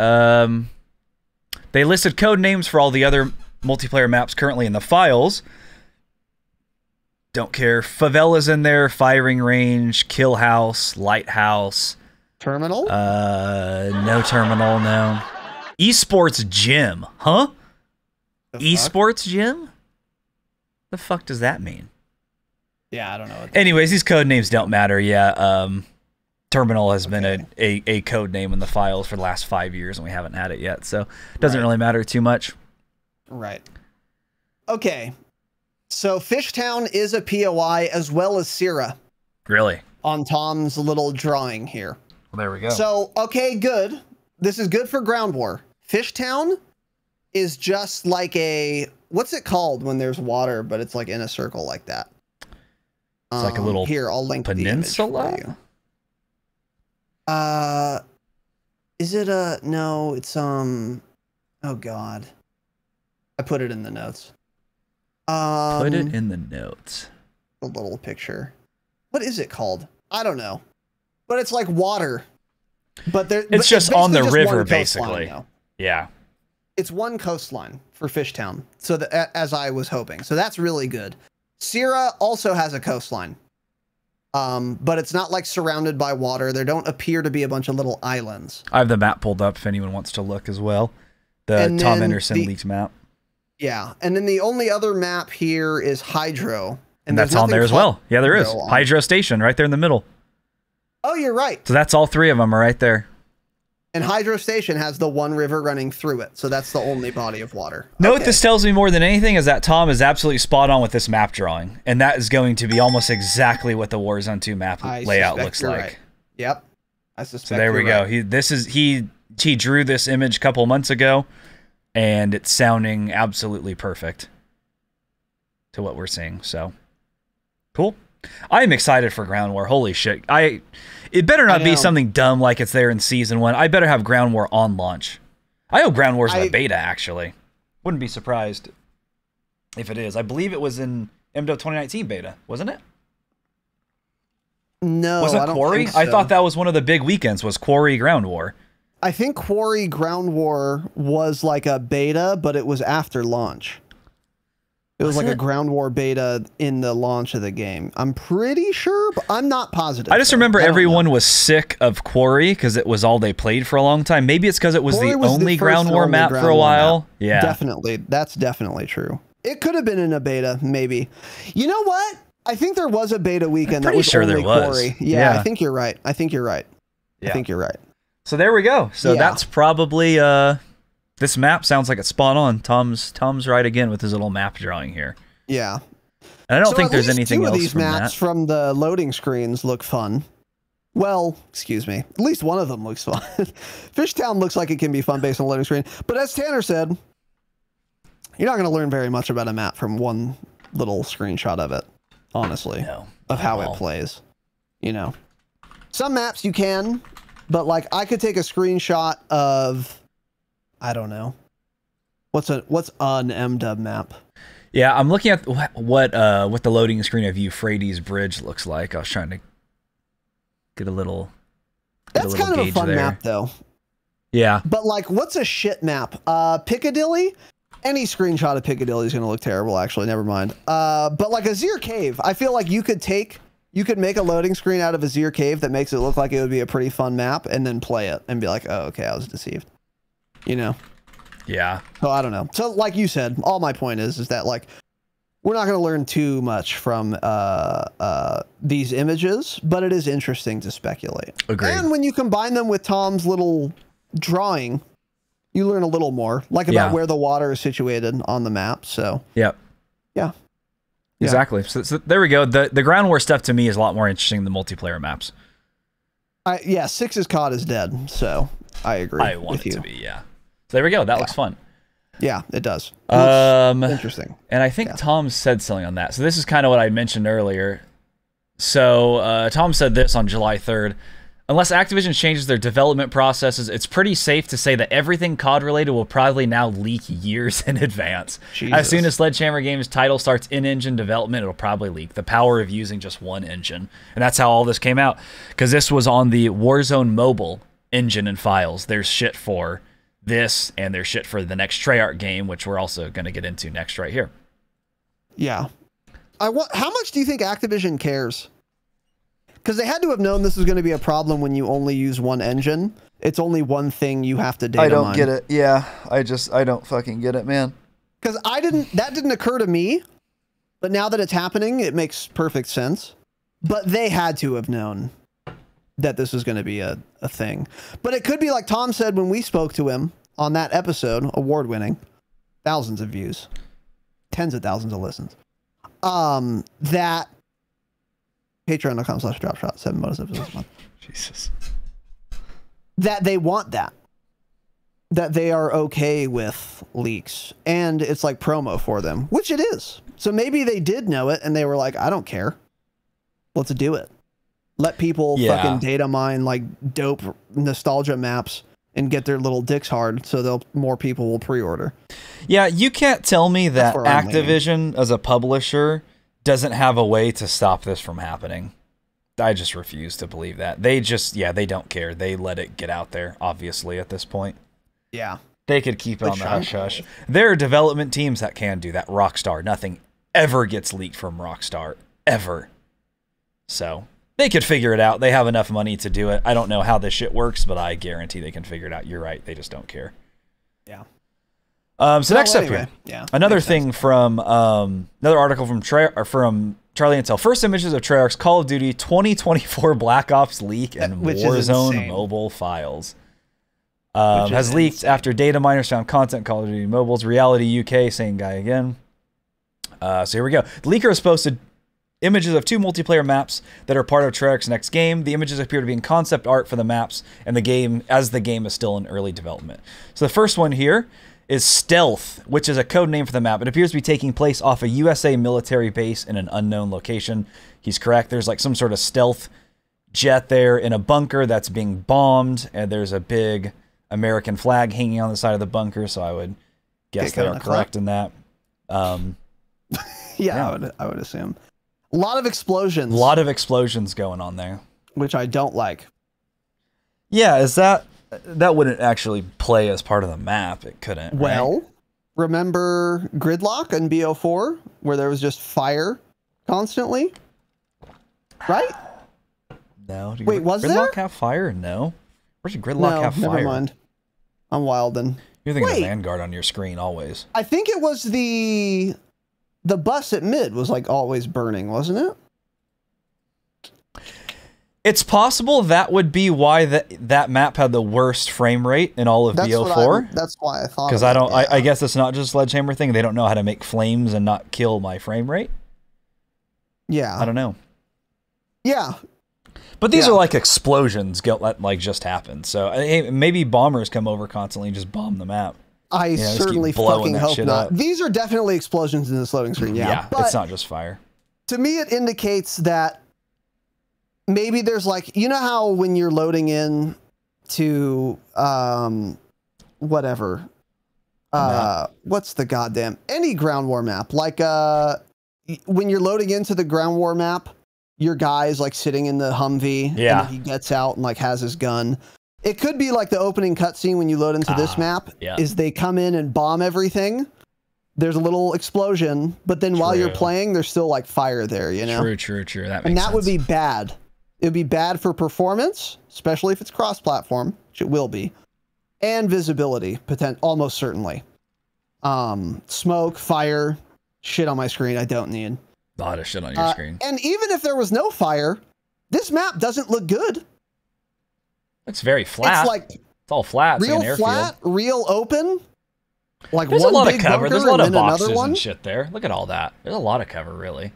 They listed code names for all the other multiplayer maps currently in the files. Don't care. Favela's in there, firing range, kill house, lighthouse. Terminal? No terminal, no. Esports gym, huh? Esports gym? The fuck does that mean? Yeah, I don't know. Anyways, these code names don't matter. Yeah, terminal has been a code name in the files for the last 5 years, and we haven't had it yet, so it doesn't really matter too much. Right. Okay. So Fishtown is a POI as well as Sierra. Really? On Tom's little drawing here. Well, there we go. So, okay, good. This is good for Ground War. Fishtown is just like what's it called when there's water, but it's like in a circle like that? It's like a little here, I'll link peninsula? the image for you. Is it no, it's, oh God. I put it in the notes. Put it in the notes. A little picture. What is it called? I don't know. But it's like water. But it's just on the river, basically. Yeah. It's one coastline for Fishtown. So as I was hoping. So that's really good. Sierra also has a coastline. But it's not like surrounded by water. There don't appear to be a bunch of little islands. I have the map pulled up if anyone wants to look as well. The Tom Henderson leaked map. Yeah. And then the only other map here is Hydro. And that's on there as well. Yeah, there is. Hydro Station right there in the middle. Oh, you're right. So that's all three of them are right there. And Hydro Station has the one river running through it. So that's the only body of water. Know what this tells me more than anything is that Tom is absolutely spot on with this map drawing. And that is going to be almost exactly what the Warzone 2 map layout looks like. Right. Yep. I suspect. So there we go. He drew this image a couple months ago, and it's sounding absolutely perfect to what we're seeing. So cool. I'm excited for Ground War. Holy shit. It better not be something dumb like it's there in Season 1. I better have Ground War on launch. I hope Ground War's the beta, actually. Wouldn't be surprised if it is. I believe it was in MW 2019 beta, wasn't it? No, wasn't I don't Quarry? think so. I thought that was one of the big weekends, was Quarry Ground War. I think Quarry Ground War was like a beta, but it was after launch. It was like a Ground War beta in the launch of the game. I'm pretty sure, but I'm not positive. I just remember everyone was sick of Quarry because it was all they played for a long time. Maybe it's because it was the only Ground War map for a while. Yeah, definitely. That's definitely true. It could have been in a beta, maybe. You know what? I think there was a beta weekend that was only Quarry. Yeah, I think you're right. I think you're right. Yeah. I think you're right. So there we go. So that's probably... this map sounds like it's spot on. Tom's right again with his little map drawing here. Yeah. And I don't think there's anything else from that. These maps from the loading screens look fun. Well, excuse me. At least one of them looks fun. Fishtown looks like it can be fun based on the loading screen. But as Tanner said, you're not going to learn very much about a map from one little screenshot of it, honestly, of how it plays. You know, some maps you can, but like I could take a screenshot of... I don't know. What's an MW map? Yeah, I'm looking at what the loading screen of Euphrates Bridge looks like. I was trying to get a little. That's kind of a fun map, though. Yeah. But like, what's a shit map? Piccadilly. Any screenshot of Piccadilly is going to look terrible. Actually, never mind. But like Azir Cave, I feel like you could make a loading screen out of Azir Cave that makes it look like it would be a pretty fun map, and then play it and be like, oh, okay, I was deceived. You know? Yeah. So I don't know. So like you said, all my point is that like, we're not going to learn too much from these images, but it is interesting to speculate. Agreed. And when you combine them with Tom's little drawing, you learn a little more, like about where the water is situated on the map. So yeah. Exactly. So there we go. The Ground War stuff to me is a lot more interesting than the multiplayer maps. Yeah, 6's COD is dead, so I agree. I want it to be, yeah. So there we go. That looks fun. Yeah, it does. Interesting. And I think Tom said something on that. So this is kind of what I mentioned earlier. So Tom said this on July 3rd. Unless Activision changes their development processes, it's pretty safe to say that everything COD related will probably now leak years in advance. Jesus. As soon as Sledgehammer Games' title starts in-engine development, it'll probably leak. The power of using just one engine. And that's how all this came out. Because this was on the Warzone mobile engine and files. There's shit for this, and there's shit for the next Treyarch game, which we're also going to get into next right here. Yeah. How much do you think Activision cares? Because they had to have known this was going to be a problem when you only use one engine. It's only one thing you have to data mine. I don't get it. Yeah, I don't fucking get it, man. Because that didn't occur to me, but now that it's happening, it makes perfect sense. But they had to have known that this was going to be a thing. But it could be like Tom said when we spoke to him on that episode, award-winning, thousands of views, tens of thousands of listens, that patreon.com/dropshot, 7 bonus episodes a month. Jesus. That they want that they are okay with leaks, and it's like promo for them, which it is. So maybe they did know it and they were like, I don't care. Let's do it. Let people fucking data mine like dope nostalgia maps and get their little dicks hard, so more people will pre-order. Yeah, you can't tell me that Activision as a publisher doesn't have a way to stop this from happening. I just refuse to believe that. They just, they don't care. They let it get out there, obviously, at this point. Yeah. They could keep it on the hush-hush. There are development teams that can do that. Rockstar, nothing ever gets leaked from Rockstar, ever. So, they could figure it out. They have enough money to do it. I don't know how this shit works, but I guarantee they can figure it out. You're right. They just don't care. Yeah. So next up here, another thing from another article from Charlie Intel. First images of Treyarch's Call of Duty 2024 Black Ops leak and Warzone mobile files. Has leaked after data miners found content Call of Duty mobiles. Reality UK, same guy again. So here we go. The leaker has posted images of 2 multiplayer maps that are part of Treyarch's next game. The images appear to be in concept art for the maps and the game, as the game is still in early development. So the first one here is Stealth, which is a code name for the map. It appears to be taking place off a USA military base in an unknown location. He's correct. There's like some sort of stealth jet there in a bunker that's being bombed, and there's a big American flag hanging on the side of the bunker, so I would guess they are correct in that. Yeah, I would assume. A lot of explosions. A lot of explosions going on there. Which I don't like. Yeah, is that wouldn't actually play as part of the map. It couldn't. Well, right? Remember Gridlock in BO4 where there was just fire constantly? Right? No. Wait, was Gridlock have fire? No. Where's Gridlock have fire? Never mind. I'm wildin'. You're thinking of Vanguard on your screen always. I think it was the bus at mid was like always burning, wasn't it? It's possible that would be why that map had the worst frame rate in all of BO4. That's why I thought. Because I guess it's not just a Sledgehammer thing. They don't know how to make flames and not kill my frame rate. Yeah. I don't know. Yeah. But these are like explosions like just happened. So maybe bombers come over constantly and just bomb the map. I certainly fucking hope not. These are definitely explosions in this loading screen. Yeah, but it's not just fire. To me, it indicates that maybe there's like, you know how when you're loading in to whatever, what's the goddamn any ground war map? Like when you're loading into the ground war map, your guy is like sitting in the Humvee, and then he gets out and like has his gun. It could be like the opening cutscene when you load into this map. Is they come in and bomb everything. There's a little explosion, but then while you're playing, there's still like fire there. You know. True. That makes sense. Would be bad. It would be bad for performance, especially if it's cross-platform, which it will be, and visibility, almost certainly. Smoke, fire, shit on my screen. I don't need. A lot of shit on your screen. And even if there was no fire, this map doesn't look good. It's very flat. It's like it's all flat. Real like flat, real open. Like there's one a lot big of cover. There's a lot of boxes and shit there. Look at all that. There's a lot of cover, really.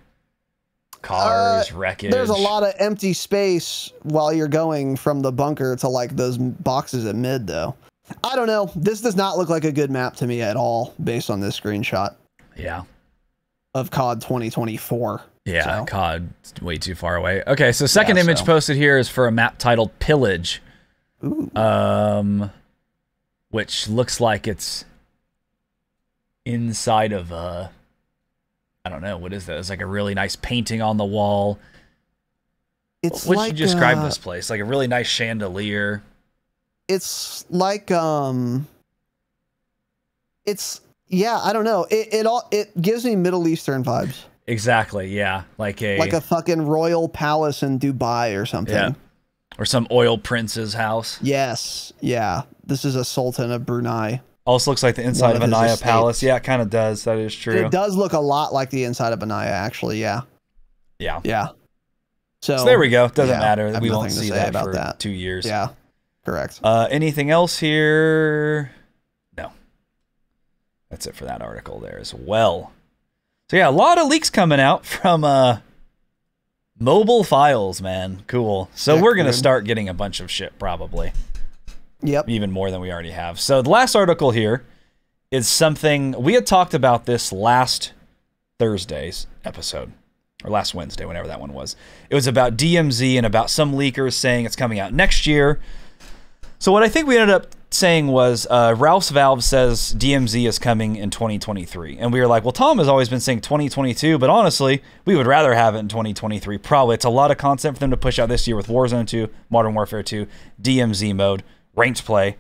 Cars, wreckage. There's a lot of empty space while you're going from the bunker to like those boxes at mid, though. I don't know. This does not look like a good map to me at all, based on this screenshot. Yeah. Of COD 2024. Yeah, so. COD way too far away. Okay, so second image posted here is for a map titled Pillage. Ooh. Which looks like it's inside of a, I don't know, what is that? It's like a really nice painting on the wall. It's what would you describe this place? Like a really nice chandelier. It's like it's I don't know. It gives me Middle Eastern vibes. Exactly, yeah. Like a fucking royal palace in Dubai or something. Yeah. Or some oil prince's house. Yes, yeah. This is a sultan of Brunei. Also looks like the inside of Anaya Palace. Yeah, it kind of does. That is true. It does look a lot like the inside of Anaya, actually, yeah. Yeah. Yeah. So there we go. Doesn't matter. We won't see that about for 2 years. Yeah, correct. Anything else here? No. That's it for that article there as well. So yeah, a lot of leaks coming out from mobile files, man. Cool. So we're going to start getting a bunch of shit probably. Yep. Even more than we already have. So the last article here is something we had talked about this last Thursday's episode, or last Wednesday, whenever that one was. It was about DMZ and about some leakers saying it's coming out next year. So what I think we ended up saying was, Ralph's Valve says DMZ is coming in 2023. And we were like, well, Tom has always been saying 2022, but honestly, we would rather have it in 2023. Probably. It's a lot of content for them to push out this year with Warzone 2, Modern Warfare 2, DMZ mode, ranked play.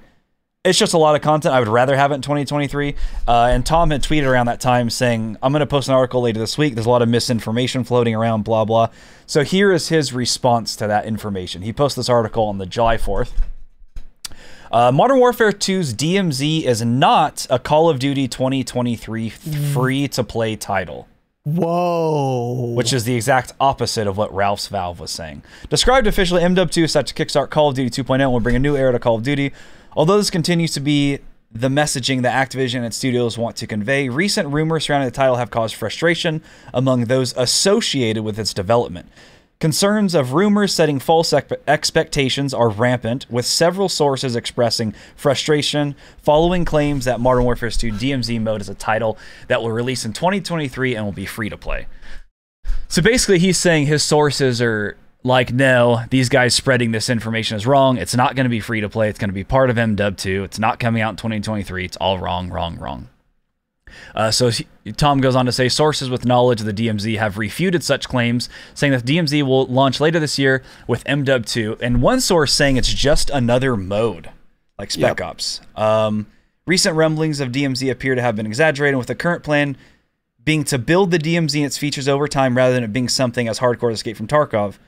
It's just a lot of content. I would rather have it in 2023. And Tom had tweeted around that time saying, I'm going to post an article later this week. There's a lot of misinformation floating around, blah, blah. So here is his response to that information. He posted this article on the July 4th. Modern Warfare 2's DMZ is not a Call of Duty 2023 free-to-play title. Whoa. Which is the exact opposite of what Ralph's Valve was saying. Described officially, MW2 is set to kickstart Call of Duty 2.0 and will bring a new era to Call of Duty. Although this continues to be the messaging that Activision and its studios want to convey, recent rumors surrounding the title have caused frustration among those associated with its development. Concerns of rumors setting false expectations are rampant, with several sources expressing frustration following claims that Modern Warfare 2 DMZ mode is a title that will release in 2023 and will be free to play. So basically he's saying his sources are like, no, these guys spreading this information is wrong. It's not going to be free to play. It's going to be part of MW2. It's not coming out in 2023. It's all wrong, wrong, wrong. So Tom goes on to say, sources with knowledge of the DMZ have refuted such claims, saying that DMZ will launch later this year with MW2, and one source saying it's just another mode, like Spec Ops. Recent rumblings of DMZ appear to have been exaggerated, with the current plan being to build the DMZ and its features over time rather than it being something as hardcore as Escape from Tarkov.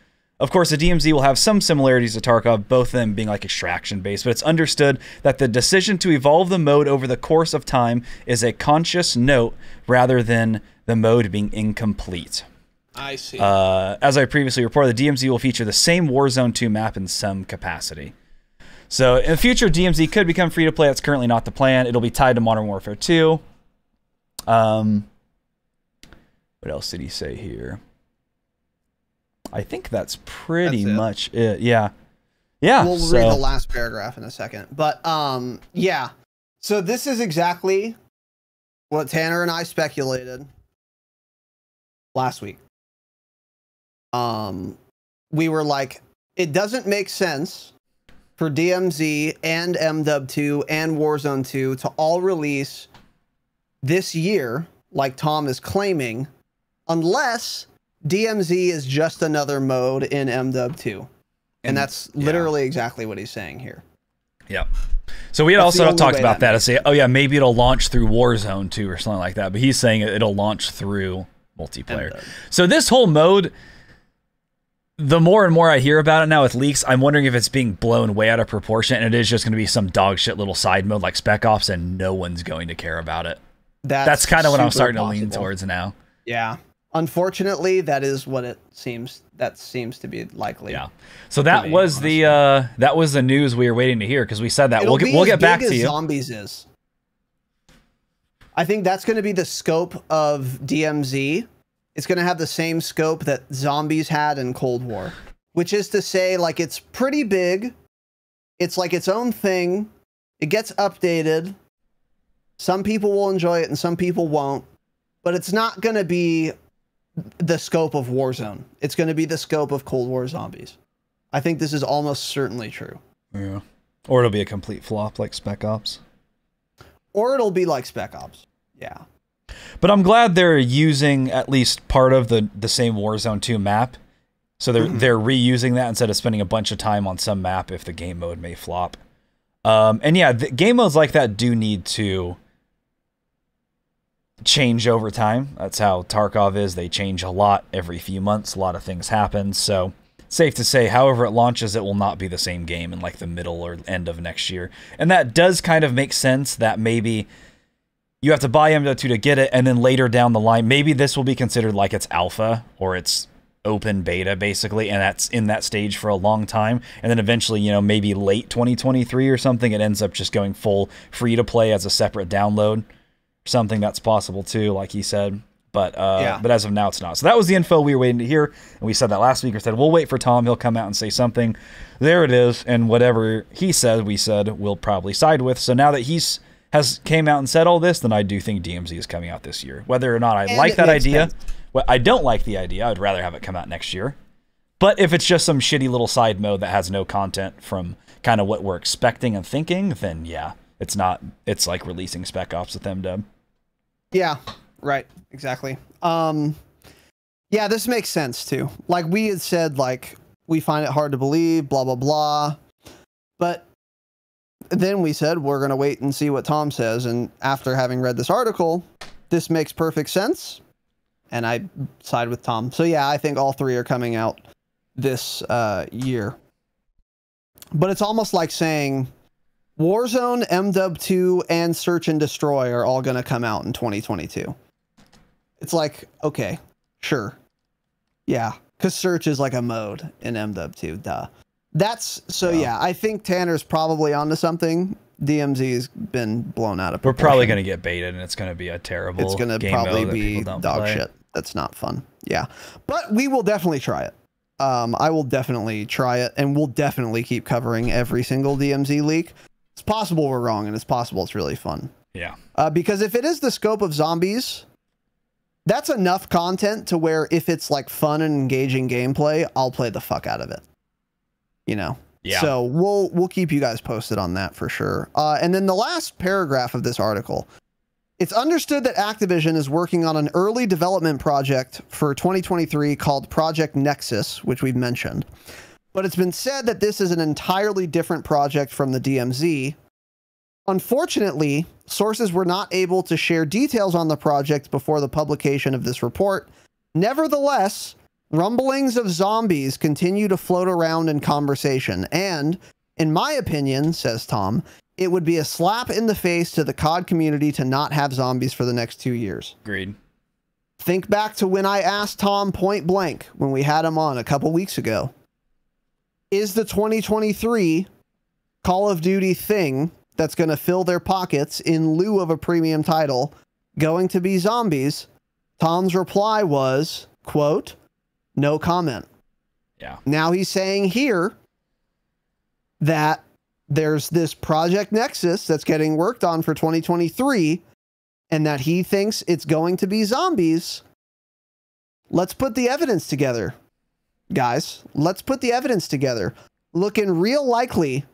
Of course, the DMZ will have some similarities to Tarkov, both of them being like extraction-based, but it's understood that the decision to evolve the mode over the course of time is a conscious note rather than the mode being incomplete. I see. As I previously reported, the DMZ will feature the same Warzone 2 map in some capacity. So in the future, DMZ could become free-to-play. That's currently not the plan. It'll be tied to Modern Warfare 2. What else did he say here? I think that's pretty much it. Yeah. Yeah. We'll read the last paragraph in a second. But yeah. So this is exactly what Tanner and I speculated last week. We were like, it doesn't make sense for DMZ and MW2 and Warzone 2 to all release this year, like Tom is claiming, unless DMZ is just another mode in MW2. And that's literally exactly what he's saying here. Yeah. So we had also talked about that. I say, oh yeah, maybe it'll launch through Warzone 2 or something like that. But he's saying it'll launch through multiplayer. So this whole mode, the more and more I hear about it now with leaks, I'm wondering if it's being blown way out of proportion and it is just going to be some dog shit little side mode like Spec Ops and no one's going to care about it. That's kind of what I'm starting to lean towards now. Yeah. Unfortunately, that is what it seems. That seems to be likely. Yeah. So that was the news we were waiting to hear because we said that we'll get back to you. Zombies is. I think that's going to be the scope of DMZ. It's going to have the same scope that Zombies had in Cold War, which is to say, like, it's pretty big. It's like its own thing. It gets updated. Some people will enjoy it and some people won't. But it's not going to be the scope of Warzone. It's going to be the scope of Cold War Zombies. I think this is almost certainly true. Yeah. Or it'll be a complete flop like Spec Ops. Or it'll be like Spec Ops. Yeah. But I'm glad they're using at least part of the same Warzone 2 map. So they're reusing that instead of spending a bunch of time on some map if the game mode may flop. And yeah, the game modes like that do need to change over time. That's how Tarkov is. They change a lot every few months. A lot of things happen. So safe to say, however it launches, it will not be the same game in like the middle or end of next year. And that does kind of make sense that maybe you have to buy MW2 to get it, and then later down the line, maybe this will be considered like it's alpha or it's open beta, basically, and that's in that stage for a long time. And then eventually, you know, maybe late 2023 or something, it ends up just going full free-to-play as a separate download. Something that's possible too, like he said. But as of now, it's not. So that was the info we were waiting to hear, and we said that last week. We said, we'll wait for Tom. He'll come out and say something. There it is, and whatever he said, we said we'll probably side with. So now that has came out and said all this, then I do think DMZ is coming out this year. Whether or not I like that idea, well, I don't like the idea. I'd rather have it come out next year. But if it's just some shitty little side mode that has no content from kind of what we're expecting and thinking, then yeah, it's not. It's like releasing Spec Ops with MW. Yeah, right. Exactly. Yeah, this makes sense too. Like we had said, like we find it hard to believe, blah, blah, blah. But then we said, we're going to wait and see what Tom says. And after having read this article, this makes perfect sense. And I side with Tom. So yeah, I think all three are coming out this year. But it's almost like saying Warzone, MW2, and Search and Destroy are all going to come out in 2022. It's like, okay, sure. Yeah, because Search is like a mode in MW2, duh. That's, so yeah, I think Tanner's probably onto something. DMZ's been blown out of proportion. We're probably going to get baited, and it's going to be a terrible game. It's going to probably be dog shit. That's not fun. Yeah, but we will definitely try it. I will definitely try it, and we'll definitely keep covering every single DMZ leak. It's possible we're wrong, and it's possible it's really fun. Yeah. Because if it is the scope of zombies, that's enough content to where if it's like fun and engaging gameplay, I'll play the fuck out of it. You know? Yeah. So we'll keep you guys posted on that for sure. And then the last paragraph of this article. It's understood that Activision is working on an early development project for 2023 called Project Nexus, which we've mentioned. But it's been said that this is an entirely different project from the DMZ. Unfortunately, sources were not able to share details on the project before the publication of this report. Nevertheless, rumblings of zombies continue to float around in conversation. And, in my opinion, says Tom, it would be a slap in the face to the COD community to not have zombies for the next 2 years. Agreed. Think back to when I asked Tom point blank when we had him on a couple weeks ago. Is the 2023 Call of Duty thing that's going to fill their pockets in lieu of a premium title going to be zombies? Tom's reply was, quote, no comment. Yeah. Now he's saying here that there's this Project Nexus that's getting worked on for 2023 and that he thinks it's going to be zombies. Let's put the evidence together, guys. Let's put the evidence together. Looking real likely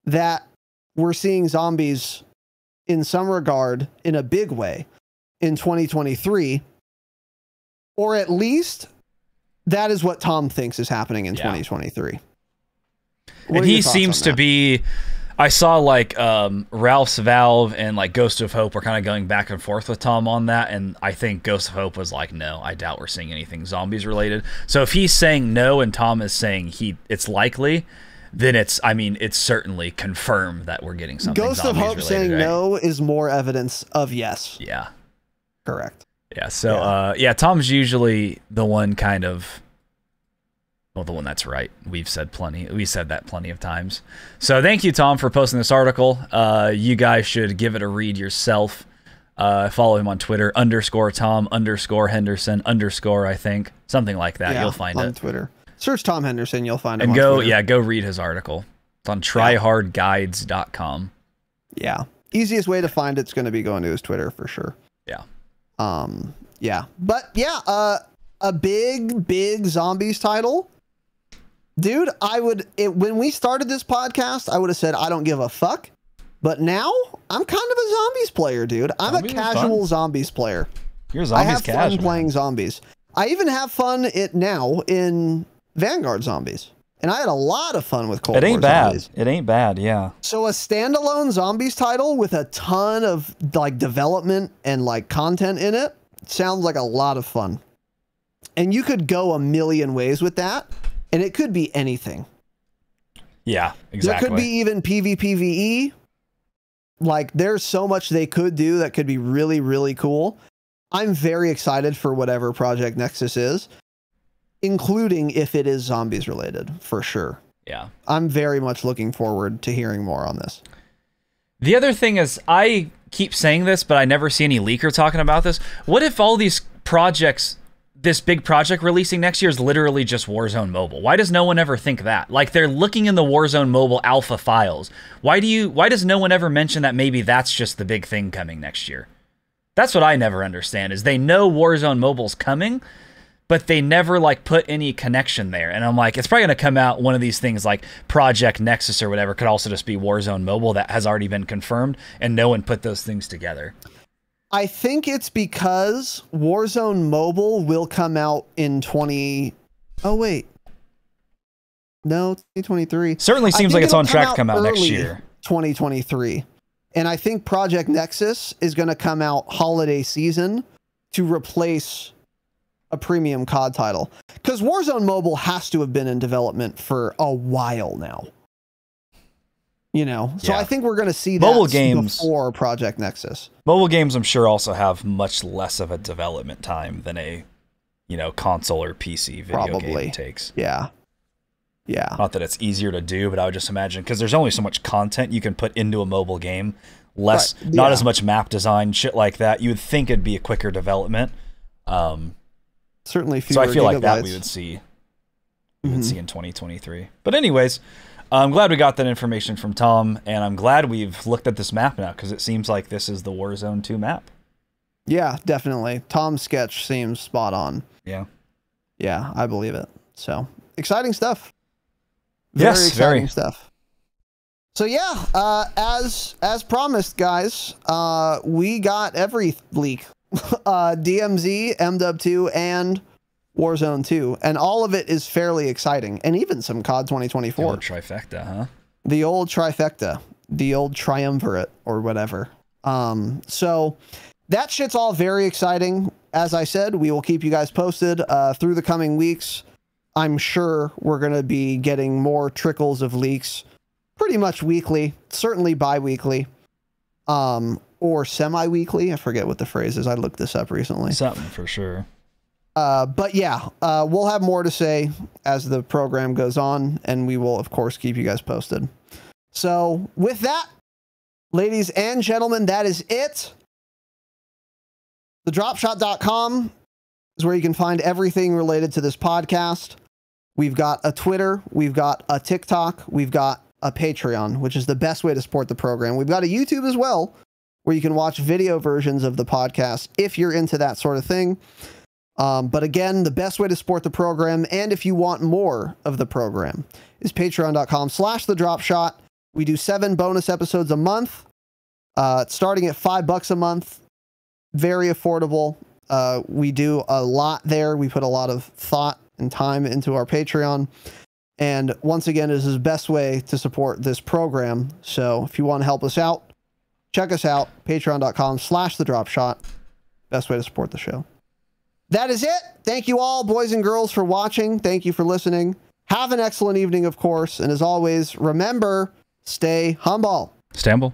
that we're seeing zombies in some regard in a big way in 2023, or at least that is what Tom thinks is happening in 2023. And he seems to be, I saw like Ralph's Valve and like Ghost of Hope were kind of going back and forth with Tom on that. And I think Ghost of Hope was like, no, I doubt we're seeing anything zombies related. So if he's saying no and Tom is saying it's likely, then it's certainly confirmed that we're getting something Ghost of Hope related, saying right? no is more evidence of yes. Yeah. Correct. Yeah. So, Tom's usually the one kind of, well, the one that's right. We've said that plenty of times. So thank you, Tom, for posting this article. You guys should give it a read yourself. Follow him on Twitter, _Tom_Henderson_ I think. Something like that. You'll find it. On Twitter. Search Tom Henderson, you'll find him and on Twitter. go read his article. It's on tryhardguides.com. Yeah. Easiest way to find it's going to be going to his Twitter for sure. Yeah. Yeah. But yeah, a big zombies title. Dude, when we started this podcast, I would have said I don't give a fuck. But now I'm kind of a zombies player, dude. I'm a casual zombies player. You're a zombies casual. I have fun playing zombies. I even have fun now in Vanguard Zombies. And I had a lot of fun with Cold War Zombies. It ain't bad, yeah. So a standalone zombies title with a ton of like development and like content in it sounds like a lot of fun. And you could go a million ways with that. And it could be anything. Yeah, exactly. There could be even PvPvE. Like, there's so much they could do that could be really, really cool. I'm very excited for whatever Project Nexus is, including if it is zombies related, for sure. Yeah. I'm very much looking forward to hearing more on this. The other thing is, I keep saying this, but I never see any leaker talking about this. What if all these projects, this big project releasing next year is literally just Warzone Mobile? Why does no one ever think that? Like, they're looking in the Warzone Mobile alpha files. Why does no one ever mention that maybe that's just the big thing coming next year? That's what I never understand, is they know Warzone Mobile's coming, but they never like put any connection there. And I'm like, it's probably going to come out one of these things like Project Nexus or whatever, could also just be Warzone Mobile that has already been confirmed, and no one put those things together. I think it's because Warzone Mobile will come out in 2023. Certainly seems like it's on track to come out next year. 2023. And I think Project Nexus is going to come out holiday season to replace a premium COD title. Because Warzone Mobile has to have been in development for a while now. You know? So I think we're going to see that mobile games before Project Nexus. Mobile games, I'm sure, also have much less of a development time than a, you know, console or PC video game takes. Yeah. Yeah. Not that it's easier to do, but I would just imagine, because there's only so much content you can put into a mobile game, not as much map design, shit like that. You would think it'd be a quicker development. Certainly fewer so I feel like that gigabytes. we would see in 2023. But anyways, I'm glad we got that information from Tom, and I'm glad we've looked at this map now, because it seems like this is the Warzone 2 map. Yeah, definitely. Tom's sketch seems spot on. Yeah. Yeah, I believe it. So, exciting stuff. Very exciting stuff. So yeah, as promised, guys, we got every leak. DMZ, MW2, and Warzone 2. And all of it is fairly exciting. And even some COD 2024. The old trifecta, huh? The old trifecta. The old triumvirate, or whatever. So that shit's all very exciting. As I said, we will keep you guys posted through the coming weeks. I'm sure we're going to be getting more trickles of leaks pretty much weekly, certainly bi-weekly, or semi-weekly. I forget what the phrase is. I looked this up recently. Something for sure. But yeah, we'll have more to say as the program goes on, and we will, of course, keep you guys posted. So with that, ladies and gentlemen, that is it. TheDropshot.com is where you can find everything related to this podcast. We've got a Twitter, we've got a TikTok, we've got a Patreon, which is the best way to support the program. We've got a YouTube as well, where you can watch video versions of the podcast if you're into that sort of thing. But again, the best way to support the program, and if you want more of the program, is patreon.com/thedropshot. We do 7 bonus episodes a month, starting at $5 a month. Very affordable. We do a lot there. We put a lot of thought and time into our Patreon. And once again, this is the best way to support this program. So if you want to help us out, check us out. Patreon.com/thedropshot. Best way to support the show. That is it. Thank you all, boys and girls, for watching. Thank you for listening. Have an excellent evening, of course. And as always, remember, stay humble. Stay humble.